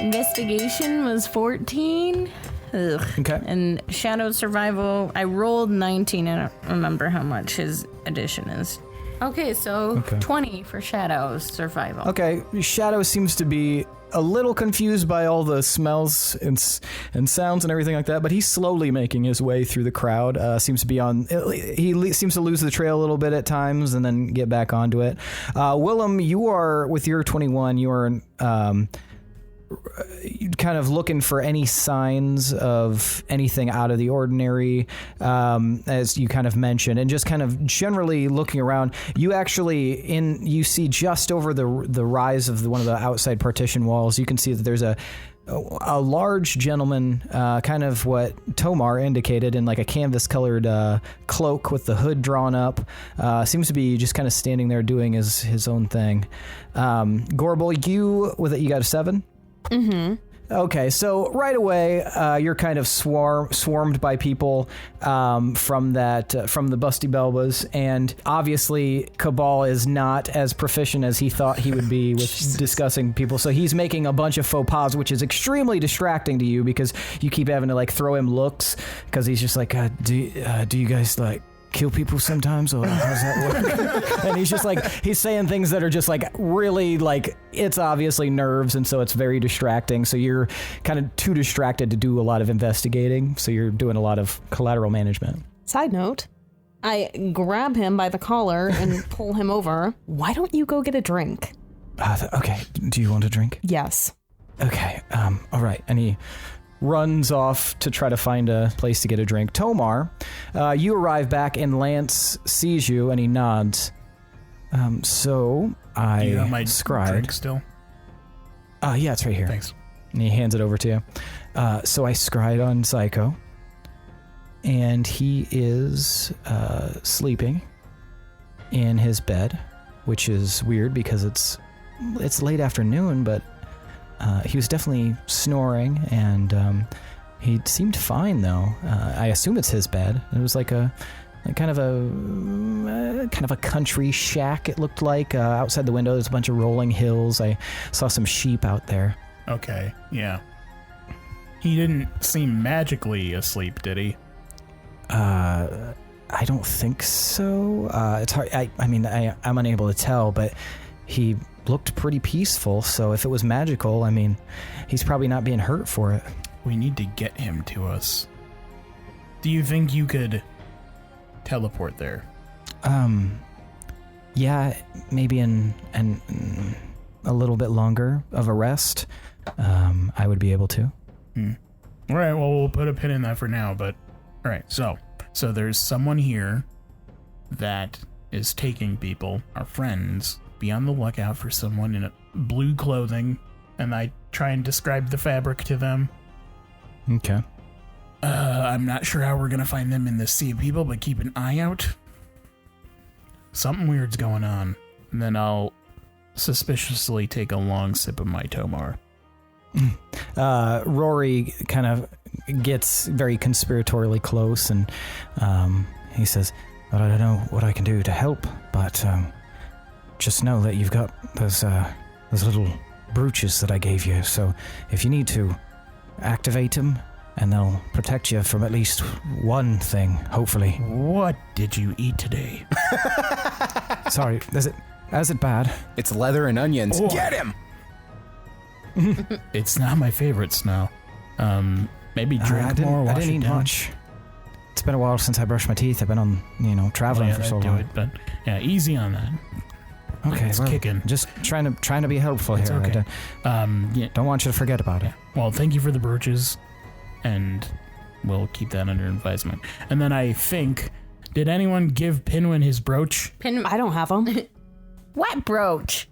Investigation was 14. Ugh. Okay. And Shadow Survival, I rolled 19. I don't remember how much his addition is. Okay, so 20 for Shadow Survival. Okay, Shadow seems to be a little confused by all the smells and sounds and everything like that, but he's slowly making his way through the crowd. Seems to lose the trail a little bit at times and then get back onto it. Willem, you are, with your 21, you are kind of looking for any signs of anything out of the ordinary, as you kind of mentioned, and just kind of generally looking around. You actually you see just over the rise of one of the outside partition walls, you can see that there's a large gentleman, kind of what Tomar indicated, in like a canvas colored cloak with the hood drawn up. Seems to be just kind of standing there doing his own thing. Gorbel, you got a 7? Mm-hmm. Okay, so right away, you're kind of swarmed by people from the Busty Belbas, and obviously Cabal is not as proficient as he thought he would be with discussing people, so he's making a bunch of faux pas, which is extremely distracting to you because you keep having to like throw him looks because he's just like, do you guys like kill people sometimes, or how does that work? And he's just like, he's saying things that are just like really like, it's obviously nerves, and so it's very distracting. So you're kind of too distracted to do a lot of investigating. So you're doing a lot of collateral management. Side note, I grab him by the collar and pull him over. Why don't you go get a drink? Okay, do you want a drink? Yes. Okay, all right. And he runs off to try to find a place to get a drink. Tomar, you arrive back and Lance sees you and he nods. So I You have my scried. drink still? Yeah, it's right here. Thanks. And he hands it over to you. So I scried on Psycho, and he is sleeping in his bed, which is weird because it's late afternoon, but he was definitely snoring, and he seemed fine though. I assume it's his bed. It was like kind of a country shack. It looked like outside the window. There's a bunch of rolling hills. I saw some sheep out there. Okay, yeah. He didn't seem magically asleep, did he? I don't think so. It's hard. I mean, I'm unable to tell, but he looked pretty peaceful. So if it was magical, I mean, he's probably not being hurt for it. We need to get him to us. Do you think you could teleport there? Yeah, maybe in a little bit longer of a rest, I would be able to. All right, well, we'll put a pin in that for now, but all right, so there's someone here that is taking people, our friends. Be on the lookout for someone in blue clothing, and I try and describe the fabric to them. Okay. I'm not sure how we're gonna find them in this sea of people, but keep an eye out. Something weird's going on. And then I'll suspiciously take a long sip of my Tomar. Rory kind of gets very conspiratorially close, and he says, "Well, I don't know what I can do to help, but just know that you've got those little brooches that I gave you. So if you need to, activate them, and they'll protect you from at least one thing, hopefully." What did you eat today? Sorry, is it bad? It's leather and onions. Oh. Get him! It's not my favorite snow. Maybe drink more, wash I didn't it eat down. much. It's been a while since I brushed my teeth. I've been on, traveling Yeah, for so that'd long. do it, but yeah, easy on that. Okay, It's well, kicking. just trying to be helpful It's here. okay. Yeah. Don't want you to forget about it. Well, thank you for the brooches, and we'll keep that under advisement. And then I think, did anyone give Pinwin his brooch? I don't have them. What brooch?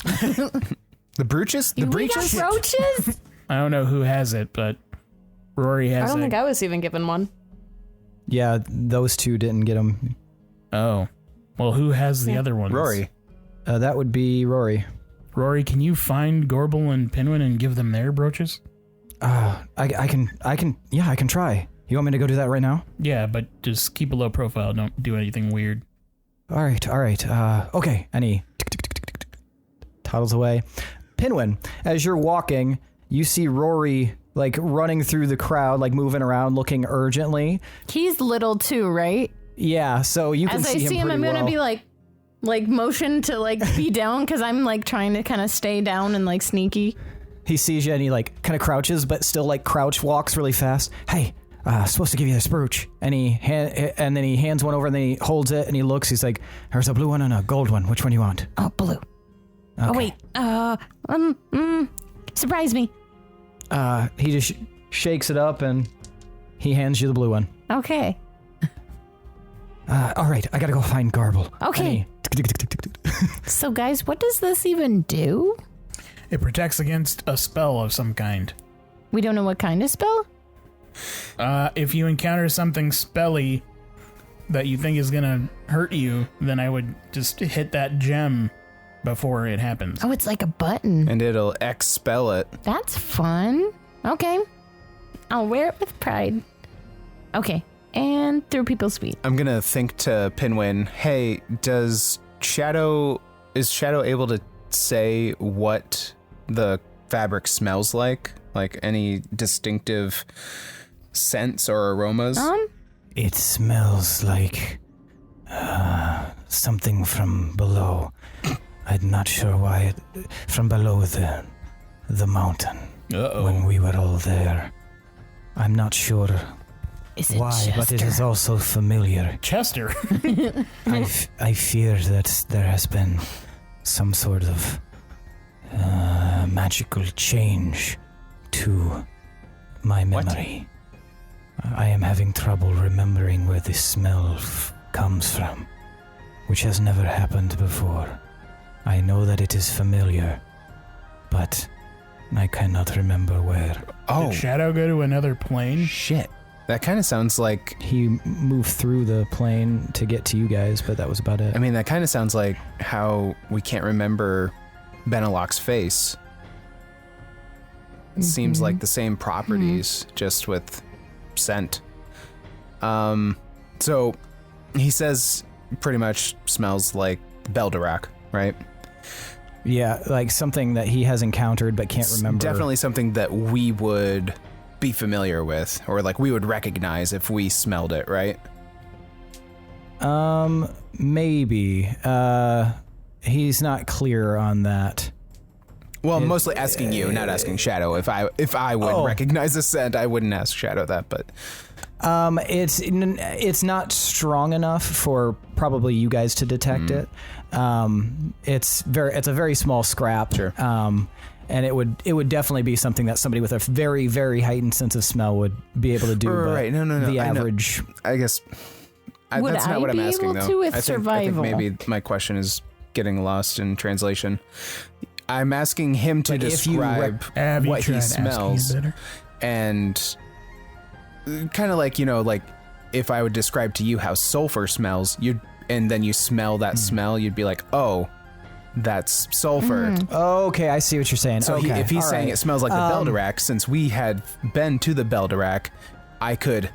The brooches? The We got breeches? brooches? I don't know who has it, but Rory I has don't it. think I was even given one. Yeah, those two didn't get them. Oh. Well, who has the other ones? Rory. That would be Rory. Rory, can you find Gorbel and Pinwin and give them their brooches? I can try. You want me to go do that right now? Yeah, but just keep a low profile. Don't do anything weird. All right. Okay. And he toddles away. Pinwin, as you're walking, you see Rory like running through the crowd, like moving around, looking urgently. He's little too, right? Yeah, so you can As I see see him him, I'm pretty gonna well. be like motion to like be down because I'm like trying to kind of stay down and like sneaky. He sees you and he like kind of crouches, but still like crouch walks really fast. Hey, supposed to give you this brooch. And then he hands one over and then he holds it and he looks. He's like, "There's a blue one and a gold one. Which one do you want?" Oh, blue. Okay. Oh wait. Surprise me. He just shakes it up and he hands you the blue one. Okay. All right, I gotta go find Gorbel. Okay. So guys, what does this even do? It protects against a spell of some kind. We don't know what kind of spell? If you encounter something spelly that you think is gonna hurt you, then I would just hit that gem before it happens. Oh, it's like a button. And it'll expel it. That's fun. Okay. I'll wear it with pride. Okay. And through people's feet. I'm gonna think to Pinwin, hey, is Shadow able to say what the fabric smells like? Like any distinctive scents or aromas? It smells like Something from below. I'm not sure why. From below the mountain. When we were all there. I'm not sure Is it why, Chester? but it is also familiar. Chester. I fear that there has been some sort of magical change to my memory. I am having trouble remembering where this smell comes from, which has never happened before. I know that it is familiar, but I cannot remember where. Oh, Did Shadow go to another plane? shit. That kind of sounds like... He moved through the plane to get to you guys, but that was about it. I mean, that kind of sounds like how we can't remember Benelok's face. It seems like the same properties, just with scent. So he says pretty much smells like Belderak, right? Yeah, like something that he has encountered but can't remember. Definitely something that we would be familiar with, or like we would recognize if we smelled it, right? Maybe. He's not clear on that. Well, mostly asking you, not asking Shadow. If I would recognize the scent, I wouldn't ask Shadow that, but it's not strong enough for probably you guys to detect it. It's a very small scrap. Sure. And it would definitely be something that somebody with a very, very heightened sense of smell would be able to do. Right. No. The average. I guess Would that's not I what I'm be asking, able though. to with I survival? think maybe my question is getting lost in translation. I'm asking him to Like, if you describe Have you what tried he asking him smells, better? and kind of like, like if I would describe to you how sulfur smells, and then you smell that smell, you'd be like, oh, that's sulfur. Okay, I see what you're saying. So okay, if he's all saying right. it smells like the Belderak, since we had been to the Belderak, I could,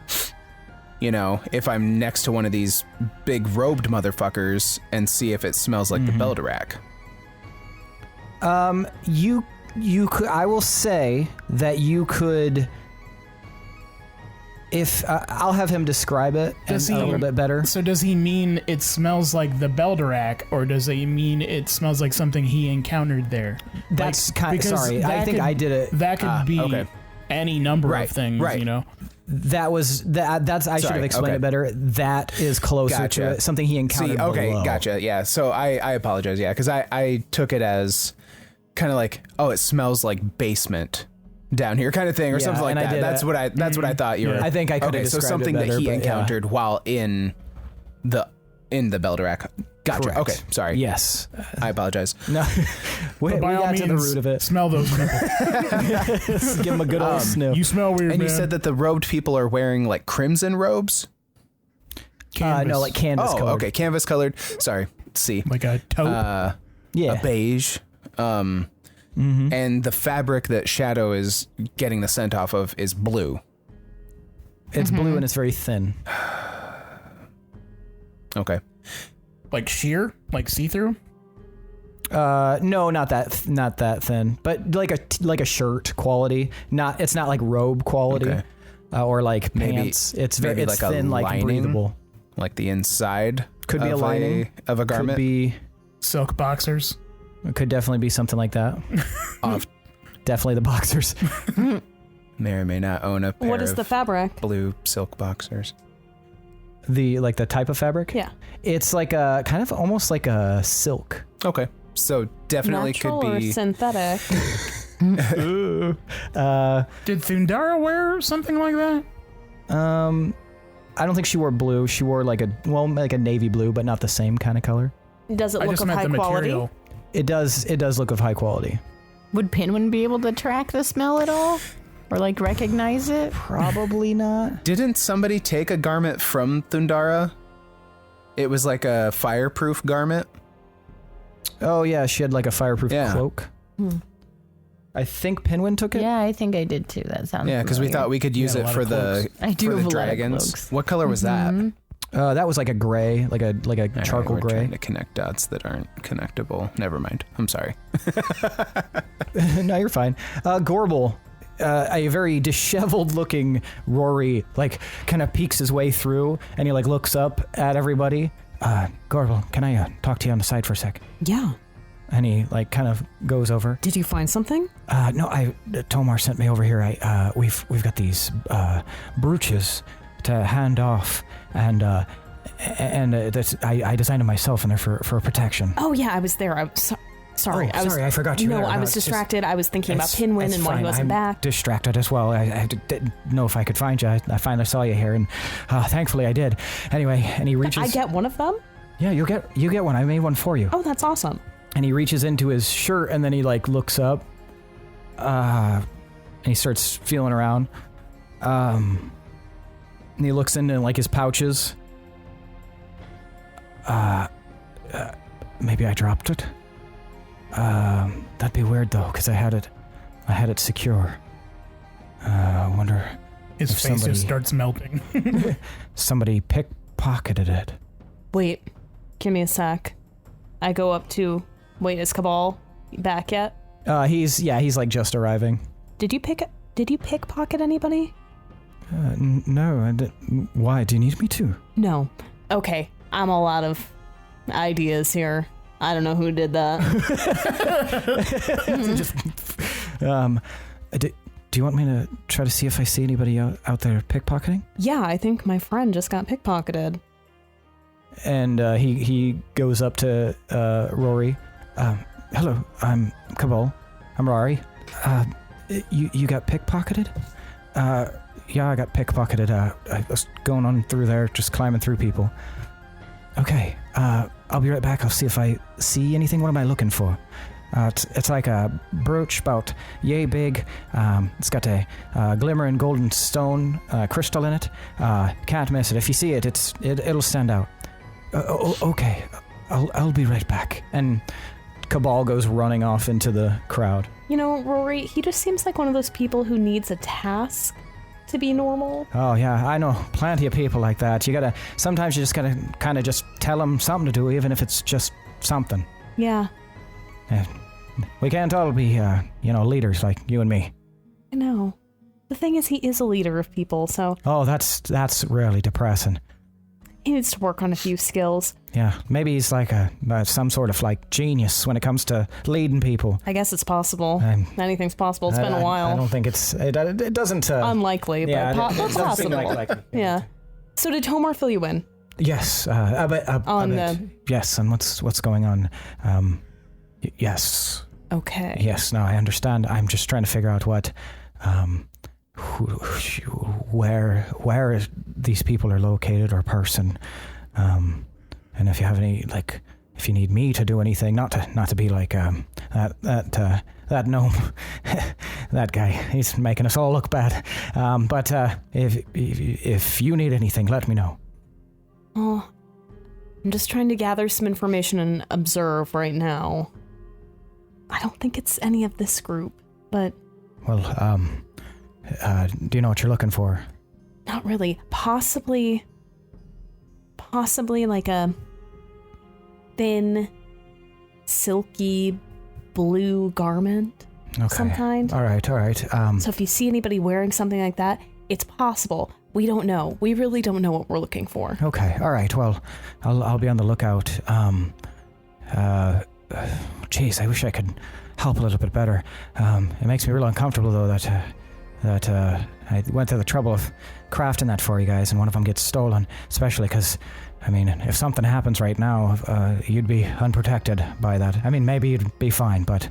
if I'm next to one of these big robed motherfuckers and see if it smells like the Belderak. You could. I will say that you could. If I'll have him describe it a little bit better. So does he mean it smells like the Belderak, or does he mean it smells like something he encountered there? That's kind of because sorry. that I think could- I did it. That could be okay. any number of things, right. That's I should have explained it better. That is closer to it. Something he encountered. below. Gotcha. Yeah. So I apologize. Yeah, because I took it as kind of like, oh, it smells like basement down here, kind of thing, or Yeah, something like and I that. did That's it. what I thought you were. I think I could have so described something it better, that he but yeah. encountered while in the Belderak. Gotcha. Correct. Okay. Sorry. Yes. I apologize. No. we But by all got means, to the root of it. smell those nipples. Give him a good old sniff. You smell weird, And man. you said that the robed people are wearing like crimson robes? Canvas. No, like canvas Oh, colored. okay. Canvas colored. Sorry. C. like a taupe. Yeah. A beige. And the fabric that Shadow is getting the scent off of is blue. It's blue and it's very thin. Okay. Like sheer, like see-through. No, not that thin, but like a shirt quality. It's not like robe quality, Okay. Or like Maybe- pants. It's very maybe it's like a thin, like lining? breathable. Like the inside Could be a of lining. of a garment. Could be. Silk boxers. It could definitely be something like that. Off. Definitely the boxers. May or may not own a pair What is of the fabric? blue silk boxers. The type of fabric. Yeah. It's like a kind of almost like a silk. Okay. So definitely Natural could or be synthetic? Did Thundara wear something like that? I don't think she wore blue. She wore like a navy blue, but not the same kind of color. Does it I look just of meant high the quality? material. It does look of high quality. Would Pinwin be able to track the smell at all? Or like recognize it? Probably not. Didn't somebody take a garment from Thundara? It was like a fireproof garment. Oh yeah, she had like a fireproof cloak. I think Pinwin took it. Yeah, I think I did too. That sounds Yeah, because we familiar. thought we could use Yeah, a it lot for of the I do for have the a lot of dragons. cloaks. What color was that? That was like a gray, like a All right, charcoal we're gray. trying to connect dots that aren't connectable. Never mind. I'm sorry. No, you're fine. Gorbel, a very disheveled-looking Rory, like kind of peeks his way through, and he like looks up at everybody. Gorbel, can I talk to you on the side for a sec? Yeah. And he like kind of goes over. Did you find something? No, Tomar sent me over here. We've got these brooches to hand off, and that's I designed them myself, and they're for protection. Oh yeah, I was there. Sorry. I forgot you. No, there. I was distracted. I was thinking about Pinwin and why he wasn't back. Distracted as well. I didn't know if I could find you. I finally saw you here, and thankfully I did. Anyway, and he reaches. I get one of them? Yeah, you get one. I made one for you. Oh, that's awesome. And he reaches into his shirt, and then he like looks up, and he starts feeling around. And he looks into like his pouches. Maybe I dropped it. That'd be weird though, because I had it secure. I wonder. His if face just starts melting. Somebody pickpocketed it. Wait, give me a sec. I go up to. Wait, is Cabal back yet? He's like just arriving. Did you pickpocket anybody? No. Why? Do you need me to? No. Okay, I'm all out of ideas here. I don't know who did that. Do you want me to try to see if I see anybody out there pickpocketing? Yeah, I think my friend just got pickpocketed. And he goes up to Rory. Hello, I'm Cabal. I'm Rory. You got pickpocketed? Yeah, I got pickpocketed. I was going on through there, just climbing through people. Okay, I'll be right back. I'll see if I see anything. What am I looking for? It's like a brooch about yay big. It's got a glimmering golden stone crystal in it. Can't miss it. If you see it, it'll stand out. Okay, I'll be right back. And Cabal goes running off into the crowd. You know, Rory, he just seems like one of those people who needs a task to be normal. Oh yeah, I know plenty of people like that. Sometimes you just gotta kind of just tell them something to do, even if it's just something. Yeah. We can't all be, leaders like you and me. I know. The thing is, he is a leader of people, so... Oh, that's really depressing. He needs to work on a few skills. Yeah, maybe he's like some sort of like genius when it comes to leading people. I guess it's possible. Anything's possible. It's been a while. I don't think it doesn't... Unlikely, yeah, but that's possible. Likely. Yeah. So did Tomar fill you in? Yes, yes, and what's going on? Yes. Okay. Yes, no, I understand. I'm just trying to figure out where these people are located or person, and if you have any, like, if you need me to do anything, not to be like that gnome, that guy, he's making us all look bad. But if you need anything, let me know. Oh, I'm just trying to gather some information and observe right now. I don't think it's any of this group, but... Well, do you know what you're looking for? Not really. Possibly like a thin, silky, blue garment of some kind. All right. So if you see anybody wearing something like that, it's possible. We don't know. We really don't know what we're looking for. Okay. All right. Well, I'll be on the lookout. Geez, I wish I could help a little bit better. It makes me real uncomfortable though that I went to the trouble of crafting that for you guys, and one of them gets stolen. Especially because, I mean, if something happens right now, you'd be unprotected by that. I mean, maybe you'd be fine, but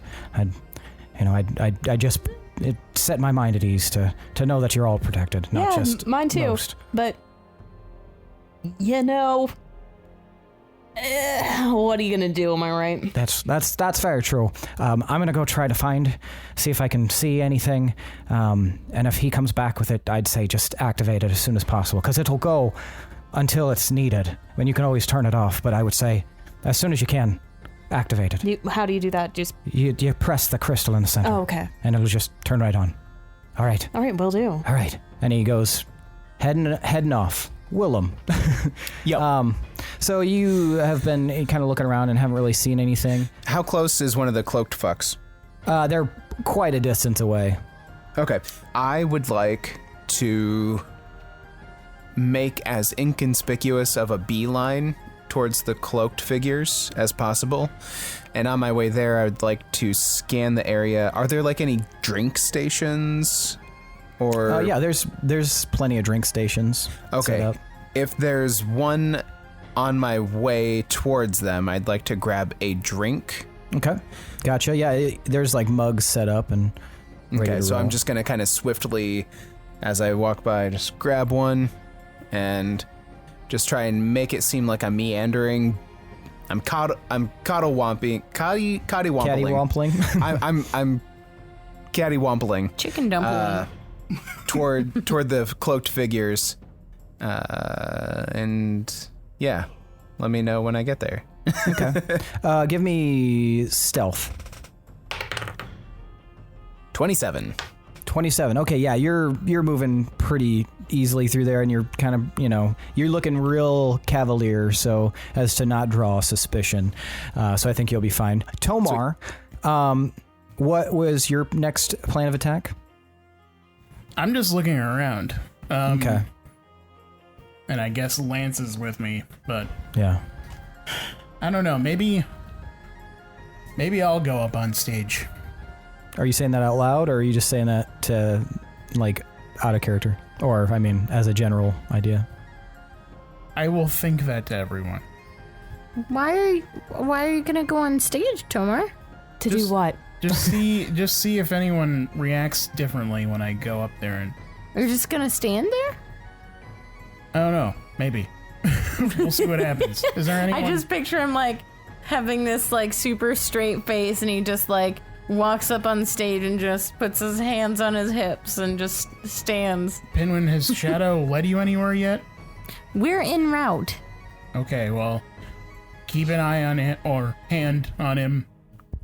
it set my mind at ease to know that you're all protected, not just mine too. Most. But what are you gonna do? Am I right? That's very true. I'm gonna go try to see if I can see anything. And if he comes back with it, I'd say just activate it as soon as possible, because it'll go until it's needed. I mean, you can always turn it off, but I would say as soon as you can, activate it. How do you do that? Just you press the crystal in the center. Oh, okay. And it'll just turn right on. All right. Will do. All right. And he goes heading off. Willem. Yep. So you have been kind of looking around and haven't really seen anything. How close is one of the cloaked fucks? They're quite a distance away. Okay. I would like to make as inconspicuous of a beeline towards the cloaked figures as possible. And on my way there, I would like to scan the area. Are there like any drink stations? Or yeah, there's plenty of drink stations. Okay. Set up. If there's one on my way towards them, I'd like to grab a drink. Okay. Gotcha. Yeah, there's like mugs set up and ready Okay, to so roll. I'm just going to kind of swiftly, as I walk by, just grab one and just try and make it seem like I'm meandering. I'm cattywampling. Cattywampling. I'm cattywampling Chicken dumpling. toward the cloaked figures. And yeah, let me know when I get there. Okay. Give me stealth. 27. 27. Okay, yeah, you're moving pretty easily through there, and you're kind of, you're looking real cavalier, so as to not draw suspicion. So I think you'll be fine. Tomar, what was your next plan of attack? I'm just looking around. Okay. And I guess Lance is with me, but Yeah. I don't know. Maybe I'll go up on stage. Are you saying that out loud, or are you just saying that to, like, out of character? Or, I mean, as a general idea? I will think that to everyone. Why are you gonna go on stage, Tomar? To do what? Just see if anyone reacts differently when I go up there, and You're just gonna stand there? I don't know. Maybe we'll see what happens. Is there anyone? I just picture him like having this like super straight face, and he just like walks up on stage and just puts his hands on his hips and just stands. Pinwin, has Shadow led you anywhere yet? We're en route. Okay, well, keep an eye on it or hand on him.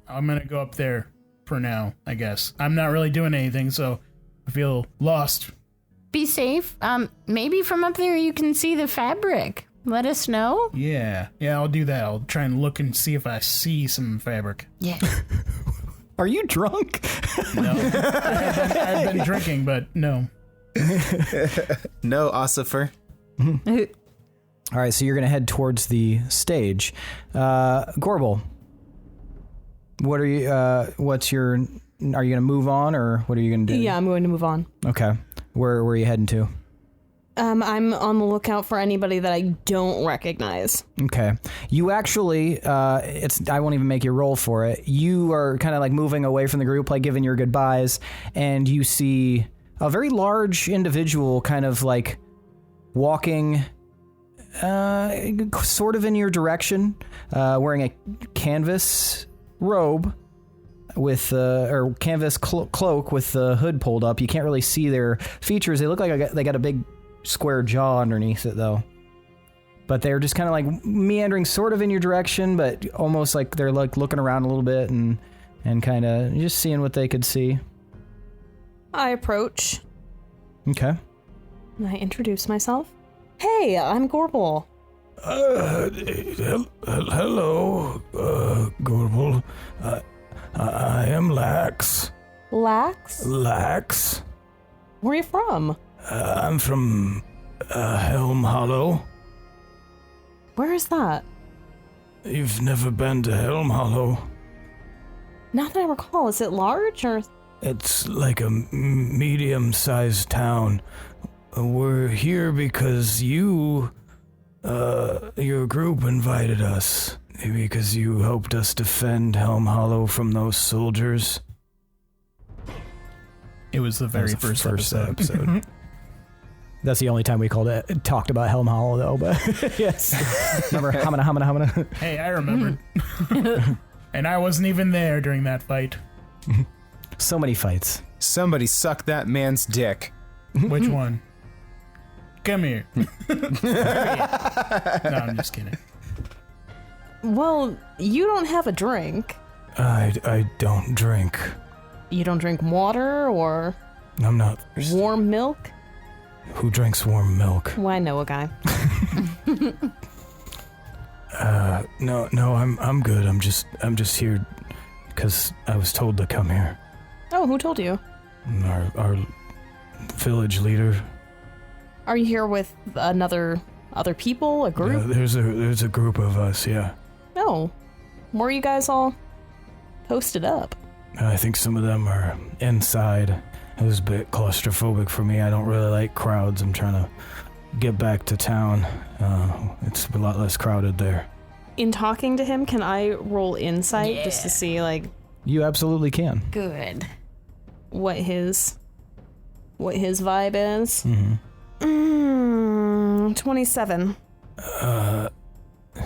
I'm gonna go up there for now, I guess. I'm not really doing anything, so I feel lost. Be safe. Maybe from up there you can see the fabric. Let us know. Yeah, I'll do that. I'll try and look and see if I see some fabric. Yeah. Are you drunk? No, I've been drinking, but no. No, Ossifer. All right, so you're going to head towards the stage. Gorbel, what are you, are you going to move on, or what are you going to do? Yeah, I'm going to move on. Okay. Where are you heading to? I'm on the lookout for anybody that I don't recognize. Okay. You actually, I won't even make you roll for it. You are kind of like moving away from the group, like giving your goodbyes, and you see a very large individual kind of like walking sort of in your direction, wearing a canvas robe with or canvas cloak with the hood pulled up. You can't really see their features. They look like they got a big square jaw underneath it, though. But they're just kind of like meandering sort of in your direction, but almost like they're like looking around a little bit and kind of just seeing what they could see. I approach. Okay. And I introduce myself. Hey, I'm Gorbel. Hello, Gorbel. I am Lax. Lax? Lax. Where are you from? I'm from Helm Hollow. Where is that? You've never been to Helm Hollow? Not that I recall. Is it large or? It's like a medium-sized town. We're here because your group invited us. Maybe because you helped us defend Helm Hollow from those soldiers. It was the very first episode. That's the only time we talked about Helm Hollow, though. But yes, remember Hamana. Hey, I remembered. And I wasn't even there during that fight. So many fights. Somebody suck that man's dick. Which one? Come here. No, I'm just kidding. Well, you don't have a drink. I don't drink. You don't drink water or I'm not. warm milk? Who drinks warm milk? Well, I know a guy. No, I'm good. I'm just here because I was told to come here. Oh, who told you? Our village leader. Are you here with another other people, a group? There's a group of us, yeah. No. Where are you guys all posted up? I think some of them are inside. It was a bit claustrophobic for me. I don't really like crowds. I'm trying to get back to town. It's a lot less crowded there. In talking to him, can I roll insight just to see, like... You absolutely can. Good. What his vibe is? Mm-hmm. 27.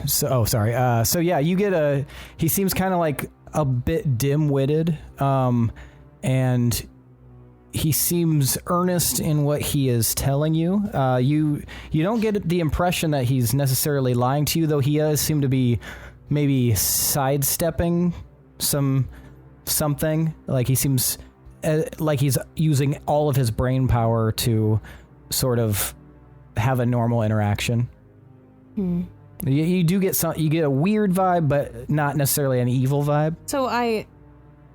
So yeah, you get he seems kind of like a bit dim-witted, and he seems earnest in what he is telling you. You don't get the impression that he's necessarily lying to you, though he does seem to be maybe sidestepping something. Like he seems like he's using all of his brain power to sort of have a normal interaction. You do get you get a weird vibe, but not necessarily an evil vibe. So I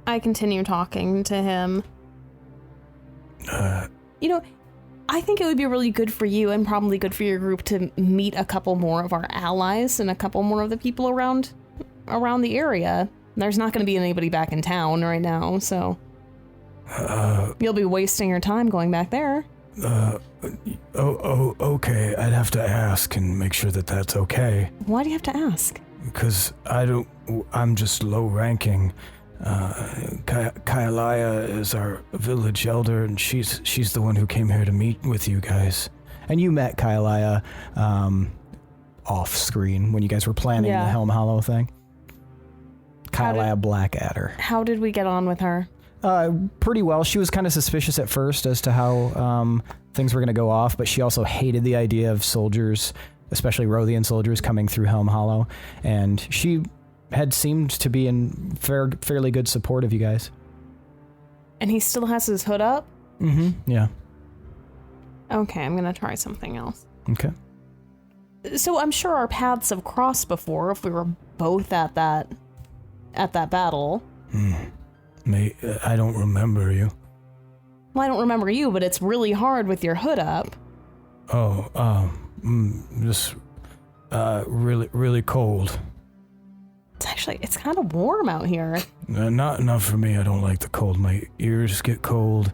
continue talking to him. You know, I think it would be really good for you and probably good for your group to meet a couple more of our allies and a couple more of the people around the area. There's not going to be anybody back in town right now, so you'll be wasting your time going back there. Okay. I'd have to ask and make sure that that's okay. Why do you have to ask? Because I'm just low ranking. Kailaya is our village elder, and she's the one who came here to meet with you guys. And you met Kailaya off screen when you guys were planning the Helm Hollow thing. Kailaya Blackadder. How did we get on with her? Pretty well. She was kind of suspicious at first as to how things were going to go off, but she also hated the idea of soldiers, especially Rothian soldiers, coming through Helm Hollow, and she had seemed to be in fairly good support of you guys. And he still has his hood up? Mm-hmm, yeah. Okay, I'm going to try something else. Okay. So I'm sure our paths have crossed before if we were both at that battle. I don't remember you. Well, I don't remember you, but it's really hard with your hood up. Just really, really cold. It's kind of warm out here. Not for me. I don't like the cold. My ears get cold,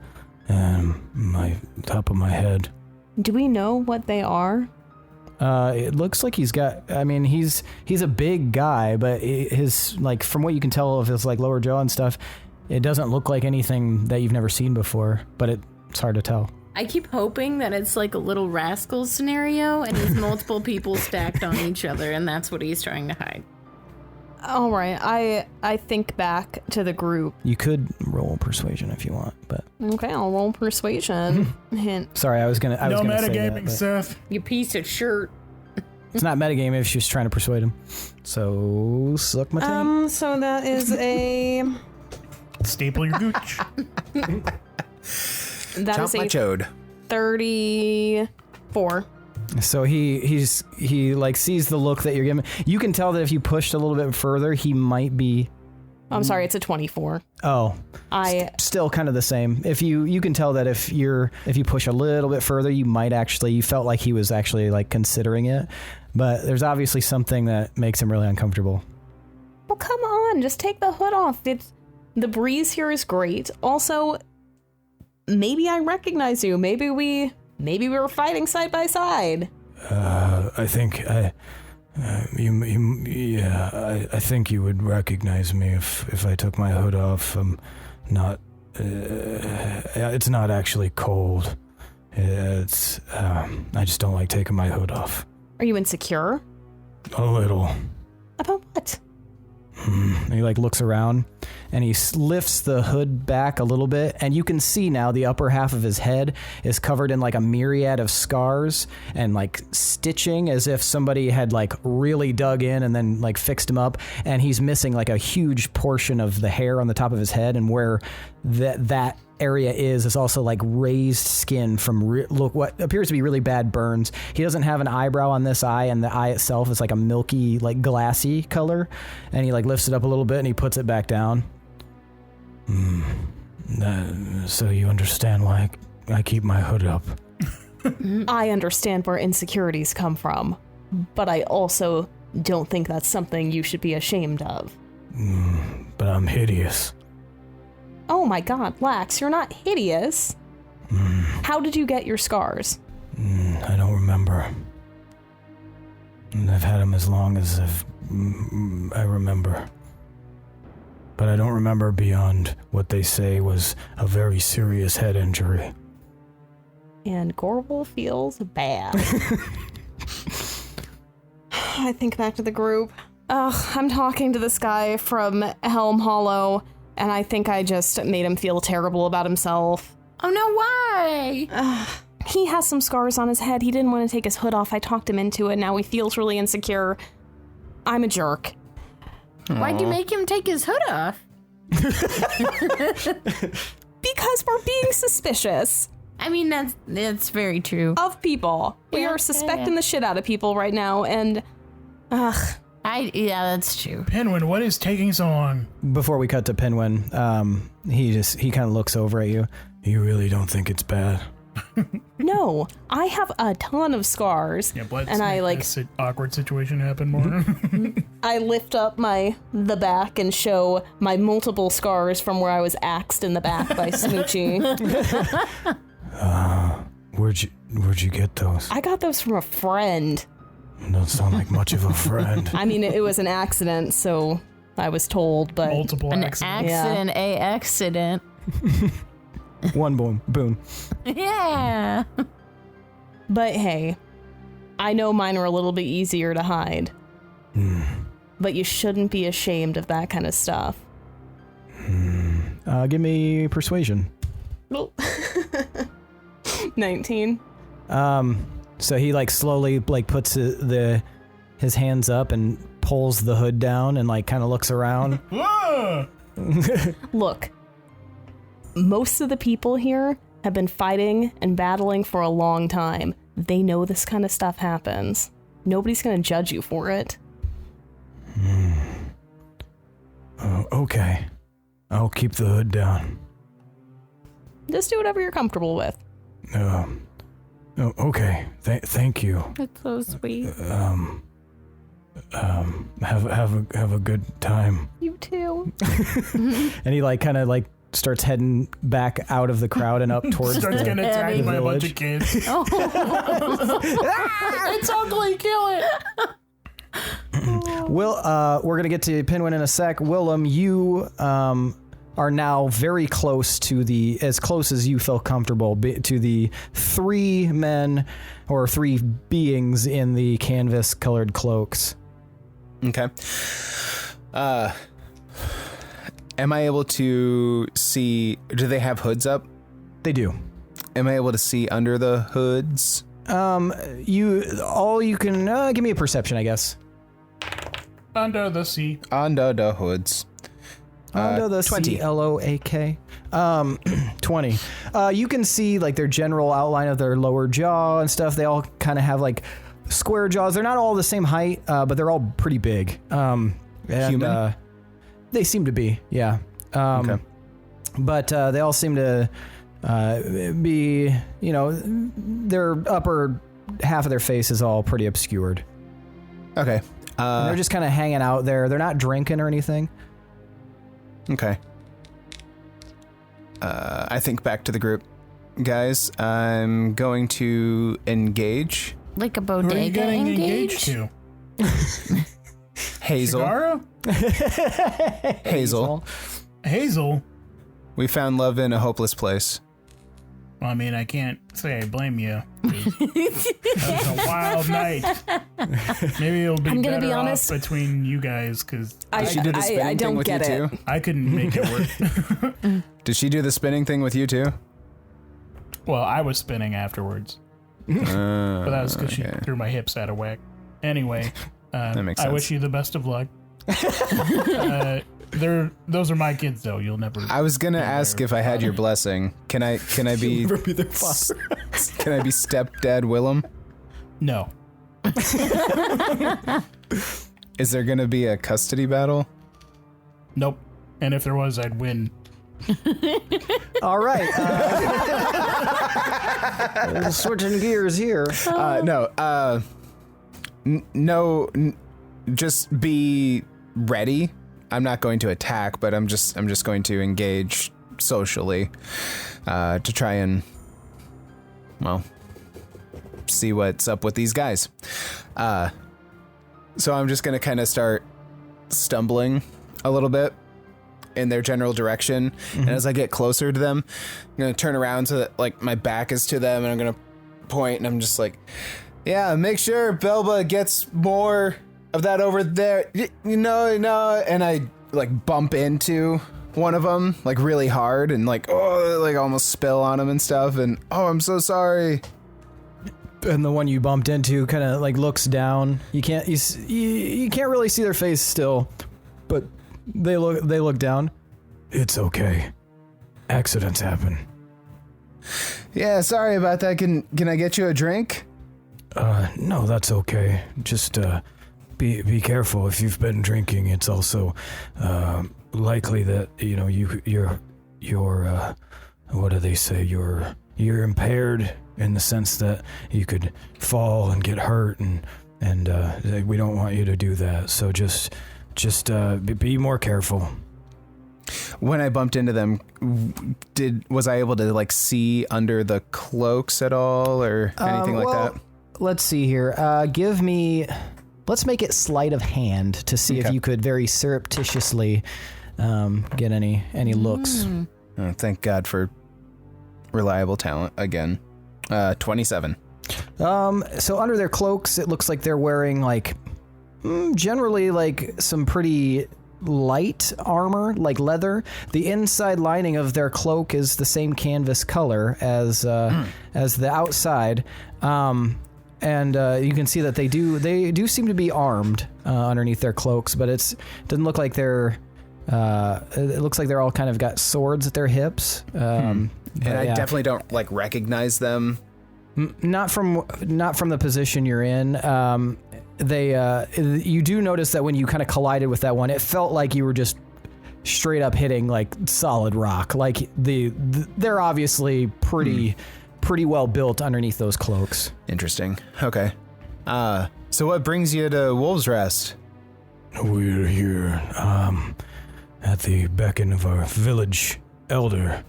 and my top of my head. Do we know what they are? It looks like he's a big guy, but his, like, from what you can tell of his, like, lower jaw and stuff, it doesn't look like anything that you've never seen before, but it's hard to tell. I keep hoping that it's like a Little Rascals scenario and it's multiple people stacked on each other, and that's what he's trying to hide. All right, I think back to the group. You could roll persuasion if you want, but okay, I'll roll persuasion. Hint. Sorry, I was gonna say metagaming, that, Seth. You piece of shirt. It's not metagaming if she's trying to persuade him. So suck my taint. So that is a Staple your gooch. that Chomp is my a chode. 34. So he like sees the look that you're giving. You can tell that if you pushed a little bit further, he might be. I'm sorry, it's a 24. Oh, still kind of the same. If you can tell that if you push a little bit further, you felt like he was actually like considering it, but there's obviously something that makes him really uncomfortable. Well, come on, just take the hood off. The breeze here is great. Also, maybe I recognize you. Maybe we were fighting side by side. I think I think you would recognize me if I took my hood off. I'm not. It's not actually cold. It's. I just don't like taking my hood off. Are you insecure? A little. About what? And he like looks around and he lifts the hood back a little bit, and you can see now the upper half of his head is covered in like a myriad of scars and like stitching, as if somebody had like really dug in and then like fixed him up, and he's missing like a huge portion of the hair on the top of his head, and where that area is also like raised skin from what appears to be really bad burns. He doesn't have an eyebrow on this eye, and the eye itself is like a milky, like glassy color, and he like lifts it up a little bit and he puts it back down. So you understand why I keep my hood up. I understand where insecurities come from, but I also don't think that's something you should be ashamed of. But I'm hideous. Oh my god, Lax, you're not hideous. How did you get your scars? I don't remember. And I've had them as long as I remember. But I don't remember beyond what they say was a very serious head injury. And Gorbel feels bad. I think back to the group. I'm talking to this guy from Helm Hollow, and I think I just made him feel terrible about himself. Oh no, why? He has some scars on his head. He didn't want to take his hood off. I talked him into it. Now he feels really insecure. I'm a jerk. Why'd you make him take his hood off? Because we're being suspicious. I mean, that's very true. Of people. We are suspecting the shit out of people right now, and... Yeah, that's true. Pinwin, what is taking so long? Before we cut to Pinwin, he kind of looks over at you. You really don't think it's bad? No, I have a ton of scars. Yeah, but and I like this awkward situation happen more. I lift up the back and show my multiple scars from where I was axed in the back by Smoochie. Where'd you get those? I got those from a friend. Don't sound like much of a friend. I mean, it was an accident, so I was told, but... Multiple An accidents. accident, a accident. One boon. Yeah. But hey, I know mine are a little bit easier to hide. But you shouldn't be ashamed of that kind of stuff. Give me persuasion. 19. So he slowly puts his hands up and pulls the hood down and kind of looks around. Look, most of the people here have been fighting and battling for a long time. They know this kind of stuff happens. Nobody's going to judge you for it. Okay. I'll keep the hood down. Just do whatever you're comfortable with. Okay. Thank you. That's so sweet. Have a good time. You too. And he starts heading back out of the crowd and up towards Starts getting attacked by a bunch of kids. It's ugly, kill it. We're gonna get to Pinwin in a sec. Willem, you are now very close to as close as you feel comfortable to the three men or three beings in the canvas-colored cloaks. Okay. Am I able to see? Do they have hoods up? They do. Am I able to see under the hoods? You can give me a perception, I guess. Under the sea. Under the hoods. Under the 20. CLOAK. 20. You can see their general outline of their lower jaw and stuff. They all kind of have square jaws. They're not all the same height, but they're all pretty big. Human? They seem to be, yeah. Okay. But they all seem to be, their upper half of their face is all pretty obscured. Okay. And they're just kind of hanging out there. They're not drinking or anything. Okay. I think back to the group. Guys, I'm going to engage. Like a Who are you bodega getting engaged? to? Hazel. Shigara? Hazel. Hazel? We found love in a hopeless place. Well, I mean, I can't say I blame you. That was a wild night. Maybe it'll be I'm gonna better be off honest. between you guys, because Did she do the spinning I thing don't with you get it. too? I couldn't make it work. Did she do the spinning thing with you too? Well, I was spinning afterwards. But that was because she threw my hips out of whack. Anyway, That makes I sense. wish you the best of luck. Those are my kids, though. You'll never. I was gonna ask if I had your blessing. Can I be? Can I be stepdad Willem? No. Is there gonna be a custody battle? Nope. And if there was, I'd win. All right. Switching gears here. Just be ready. I'm not going to attack, but I'm just going to engage socially to try and, well, see what's up with these guys. So I'm just going to kind of start stumbling a little bit in their general direction. Mm-hmm. And as I get closer to them, I'm going to turn around so that like my back is to them, and I'm going to point, and I'm just like, yeah, make sure Belba gets more of that over there. You know, and I like bump into one of them like really hard and like, oh, like almost spill on him and stuff. And oh, I'm so sorry. And the one you bumped into kind of like looks down. You can't really see their face still, but they look down. It's okay. Accidents happen. Yeah, sorry about that. Can I get you a drink? No, that's okay. Just be careful. If you've been drinking, it's also likely that you're what do they say? You're impaired in the sense that you could fall and get hurt, and we don't want you to do that. So just be more careful. When I bumped into them, was I able to like see under the cloaks at all or anything like that? Let's see here. Let's make it sleight of hand to see if you could very surreptitiously get any looks. Oh, thank God for reliable talent again. 27. So under their cloaks, it looks like they're wearing like generally like some pretty light armor, like leather. The inside lining of their cloak is the same canvas color as the outside. And you can see that they do seem to be armed underneath their cloaks, but it doesn't look like they're. It looks like they're all kind of got swords at their hips. And I definitely don't like recognize them. Not from the position you're in. You do notice that when you kind of collided with that one, it felt like you were just straight up hitting like solid rock. Like they're obviously pretty well built underneath those cloaks. Interesting. Okay. So what brings you to Wolves Rest? We're here at the beckon of our village elder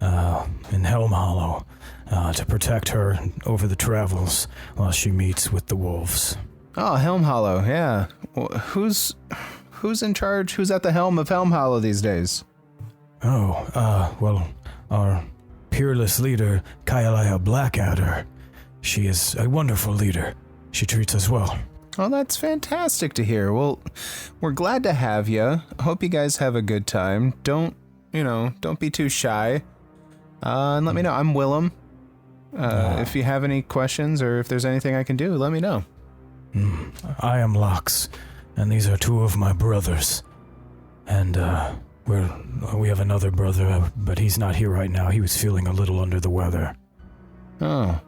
in Helm Hollow to protect her over the travels while she meets with the wolves. Oh, Helm Hollow, yeah. Who's in charge? Who's at the helm of Helm Hollow these days? Well, our peerless leader, Kaialaya Blackadder. She is a wonderful leader. She treats us well. Oh, that's fantastic to hear. Well, we're glad to have you. Hope you guys have a good time. Don't be too shy. And let me know. I'm Willem. If you have any questions or if there's anything I can do, let me know. I am Lox, and these are two of my brothers. And we have another brother, but he's not here right now. He was feeling a little under the weather. Oh.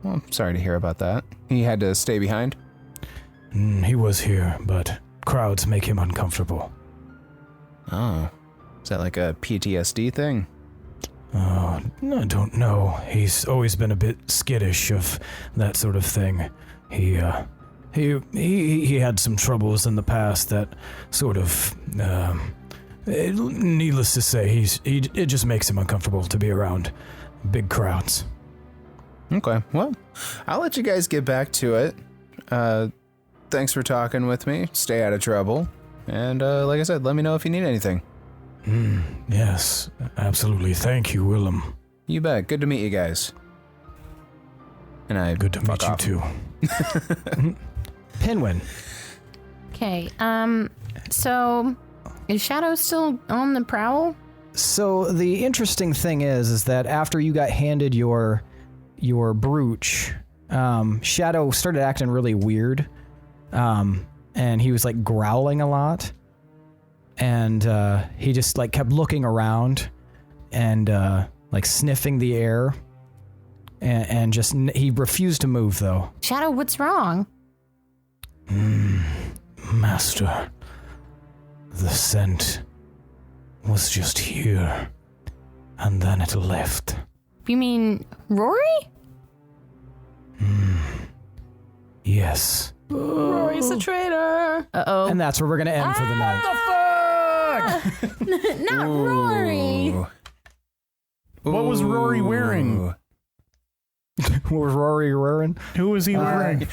Well, I'm sorry to hear about that. He had to stay behind? He was here, but crowds make him uncomfortable. Oh. Is that like a PTSD thing? I don't know. He's always been a bit skittish of that sort of thing. He had some troubles in the past that sort of, needless to say, it just makes him uncomfortable to be around big crowds. Okay, well, I'll let you guys get back to it. Thanks for talking with me. Stay out of trouble. And like I said, let me know if you need anything. Yes, absolutely. Thank you, Willem. You bet. Good to meet you guys. And good to meet you too. Pinwin. Okay, so is Shadow still on the prowl? So the interesting thing is that after you got handed your brooch, Shadow started acting really weird. And he was like growling a lot. And he just like kept looking around and like sniffing the air. And just he refused to move though. Shadow, what's wrong? Master, the scent was just here, and then it left. You mean Rory? Yes. Rory's a traitor. Uh-oh. And that's where we're going to end for the night. Not Rory. What was Rory wearing? What was Rory wearing? Who was he wearing?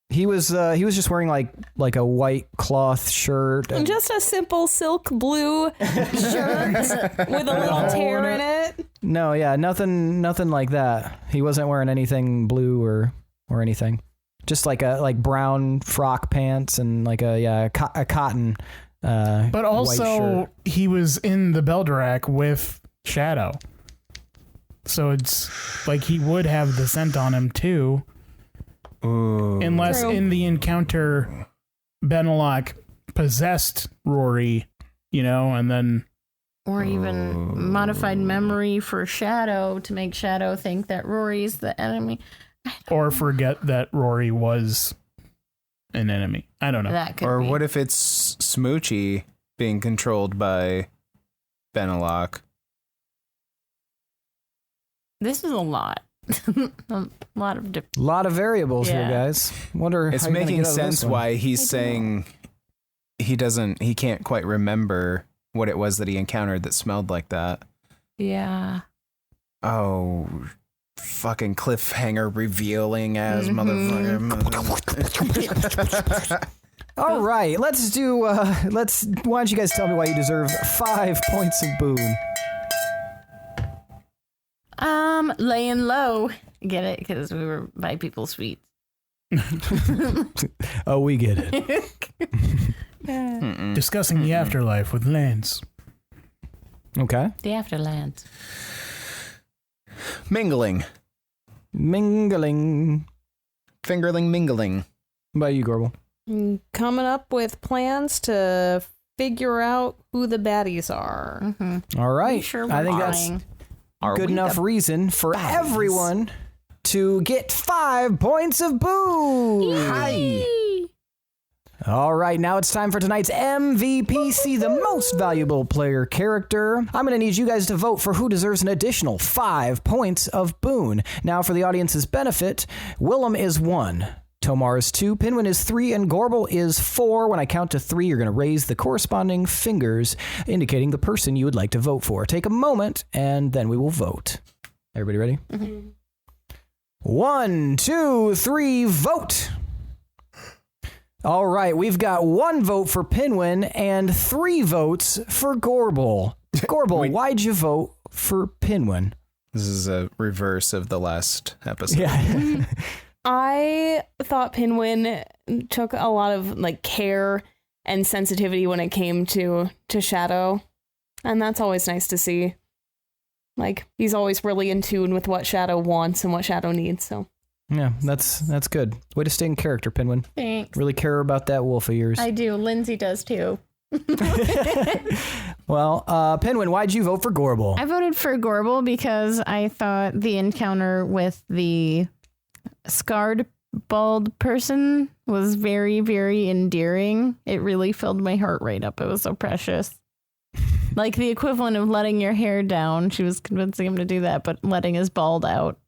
He was just wearing like a white cloth shirt. And Just a simple silk blue shirt with a little tear in it. no, yeah, nothing like that. He wasn't wearing anything blue or anything. Just like brown frock pants and like a cotton. But white also, shirt. he was in the Beldorak with Shadow. So it's like he would have the scent on him too. Ooh. Unless True. in the encounter, Benelok possessed Rory, and then... Or even modified memory for Shadow to make Shadow think that Rory's the enemy. Or forget that Rory was an enemy. I don't know. That could Or be. what if it's Smoochie being controlled by Benelok? This is a lot. A lot of different. lot of variables Yeah. here, guys. Wonder It's how you're gonna making get out of this sense one. why he's saying he can't quite remember what it was that he encountered that smelled like that. Yeah. Oh, fucking cliffhanger revealing as Mm-hmm. motherfucker. All right, let's do. Why don't you guys tell me why you deserve 5 points of boon? Laying low. Get it? Because we were by people's feet. Oh, we get it. Discussing the afterlife with Lance. Okay. The Afterlands. Mingling. Mingling. Fingerling mingling. By you, Gorbel. Coming up with plans to figure out who the baddies are. Mm-hmm. All right. Sure we're I think that's lying. Are good we enough the reason for baddies? everyone to get 5 points of boon. Hi. All right, now it's time for tonight's MVP. See the most valuable player character. I'm going to need you guys to vote for who deserves an additional 5 points of boon. Now, for the audience's benefit, Willem is 1, Tomar is 2, Pinwin is 3, and Gorbel is 4. When I count to 3, you're going to raise the corresponding fingers, indicating the person you would like to vote for. Take a moment, and then we will vote. Everybody ready? Mm-hmm. 1, 2, 3, vote! All right, we've got 1 vote for Pinwin and 3 votes for Gorbel. Gorbel, why'd you vote for Pinwin? This is a reverse of the last episode. Yeah. I thought Pinwin took a lot of care and sensitivity when it came to Shadow, and that's always nice to see. He's always really in tune with what Shadow wants and what Shadow needs. So Yeah, that's good. Way to stay in character, Pinwin. Thanks. Really care about that wolf of yours. I do. Lindsey does too. Well, Pinwin, why'd you vote for Gorbel? I voted for Gorbel because I thought the encounter with the scarred bald person was very, very endearing. It really filled my heart rate up. It was so precious. Like the equivalent of letting your hair down. She was convincing him to do that, but letting his bald out.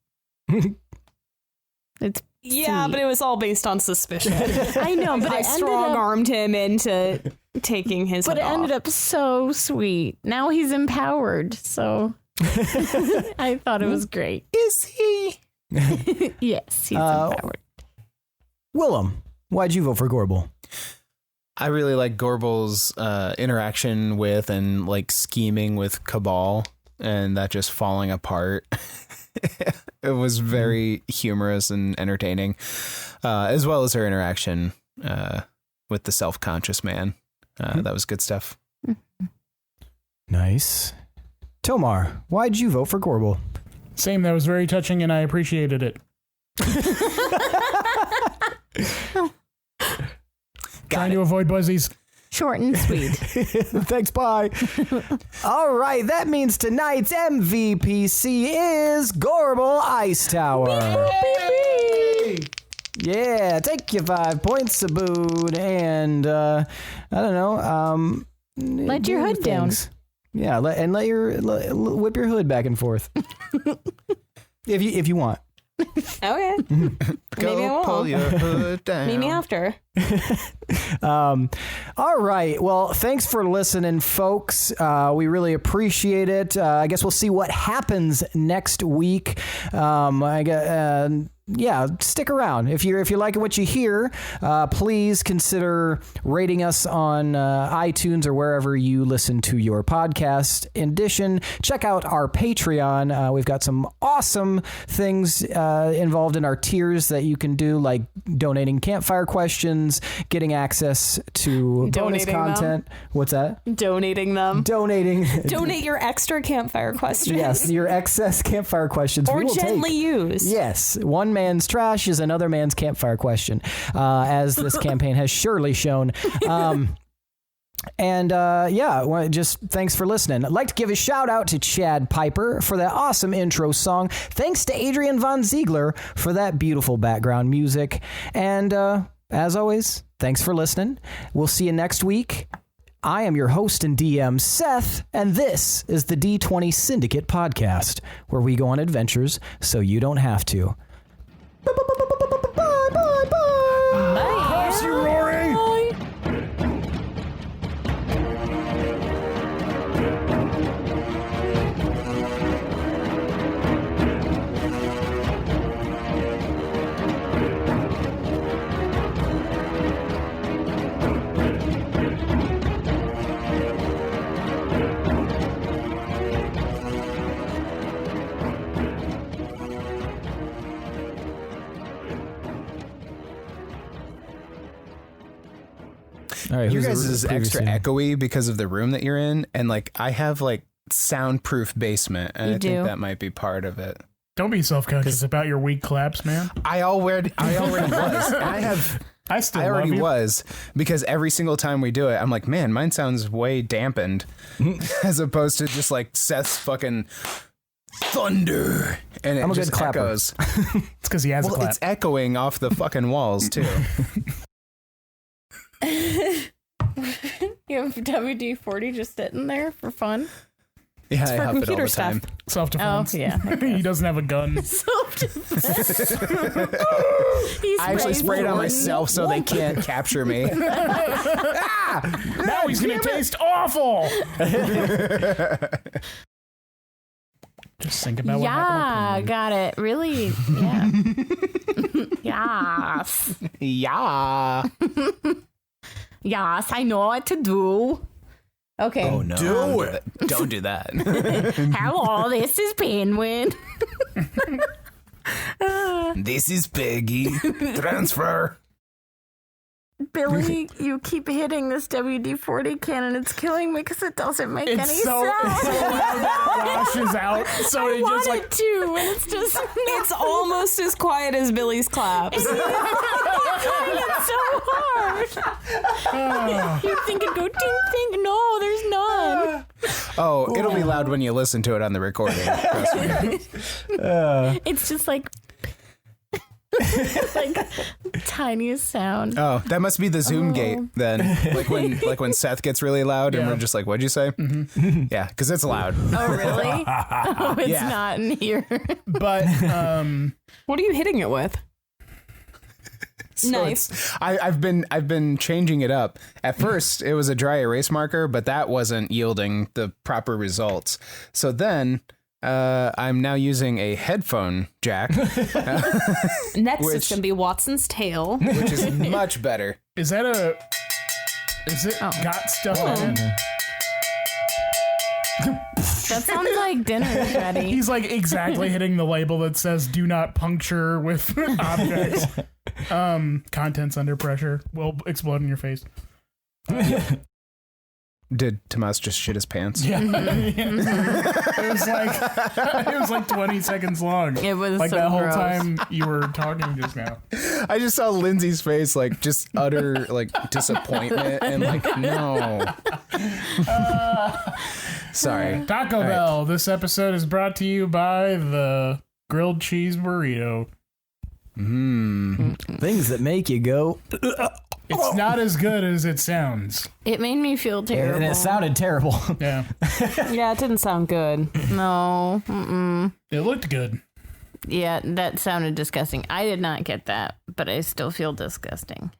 It's yeah, sweet. but it was all based on suspicion. I know, but I it ended strong up, armed him into taking his. but head it ended off. up so sweet. Now he's empowered, so I thought it was great. Is he? Yes, he's empowered. Willem, why'd you vote for Gorbel? I really like Gorbel's interaction with and scheming with Cabal, and that just falling apart. It was very humorous and entertaining, as well as her interaction with the self-conscious man. That was good stuff. Nice. Tomar, why'd you vote for Gorbel? Same, that was very touching and I appreciated it. Trying to avoid buzzies. Short and sweet. Thanks, bye. All right, that means tonight's MVPC is Gorbel Icetower. Yeah, take your 5 points of boon and, I don't know, Let your do hood down. things. Yeah, let your whip your hood back and forth. if you want. Okay. Maybe I won't. Pull your hood down. Meet me after. All right. Well, thanks for listening, folks. We really appreciate it. I guess we'll see what happens next week. Yeah, stick around. If you're liking what you hear, please consider rating us on iTunes or wherever you listen to your podcast. In addition, check out our Patreon. We've got some awesome things involved in our tiers that you can do, like donating campfire questions, getting access to bonus content. What's that? Donating them. Donate your extra campfire questions. Yes, your excess campfire questions. Or we will gently used. Yes, one man's trash is another man's campfire question, as this campaign has surely shown. Just thanks for listening. I'd like to give a shout out to Chad Piper for that awesome intro song. Thanks to Adrian Von Ziegler for that beautiful background music. And as always, thanks for listening. We'll see you next week. I am your host and DM, Seth, and this is the D20 Syndicate podcast, where we go on adventures so you don't have to. Bye. Bless you, Rory. All right, Your guys is extra echoey because of the room that you're in, and like I have like soundproof basement, and I think that might be part of it. Don't be self-conscious about your weak claps, man. I already was. I already was, because every single time we do it, I'm like, man, mine sounds way dampened, as opposed to just like Seth's fucking thunder, and it just echoes. It's because he has a clap. It's echoing off the fucking walls too. You have WD-40 just sitting there for fun? Yeah, it's for computer stuff. Self-defense. Oh, yeah. He doesn't have a gun. Self-defense. I actually sprayed on myself so they can't capture me. Now he's going to taste awful. Just think about what happened. Yeah, got it. Really? Yeah. Yes. Yeah. Yes, I know what to do. Okay. Oh, no. Do it. Don't do that. Hello, this is Pinwin. This is Peggy. Transfer. Billy, you keep hitting this WD-40 can and it's killing me because it doesn't make any It's so sound. loud that it washes out. So I it want just like it to, and it's just It's almost as quiet as Billy's claps. it's so hard. You think it'd go ding ding? No, there's none. Oh, it'll be loud when you listen to it on the recording. Trust me. It's just like tiniest sound. Oh, that must be the Zoom gate then. Like when Seth gets really loud and we're just like, what'd you say? Mm-hmm. Yeah, because it's loud. Oh, really? Oh, it's not in here. But what are you hitting it with? So Knife. I've been changing it up. At first, it was a dry erase marker, but that wasn't yielding the proper results. So then I'm now using a headphone jack. Next, it's going to be Watson's tail. Which is much better. is it got stuff in it? That sounds like dinner's ready. He's like exactly hitting the label that says "Do not puncture with objects." Contents under pressure will explode in your face. Did Tomas just shit his pants? Yeah. It was like 20 seconds long. It was like so that whole gross. time you were talking just now. I just saw Lindsey's face, like just utter like disappointment and like no. Sorry. Taco Bell. This episode is brought to you by the grilled cheese burrito. Things that make you go. It's not as good as it sounds. It made me feel terrible. And it sounded terrible. Yeah. Yeah, it didn't sound good. No. Mm-mm. It looked good. Yeah, that sounded disgusting. I did not get that, but I still feel disgusting.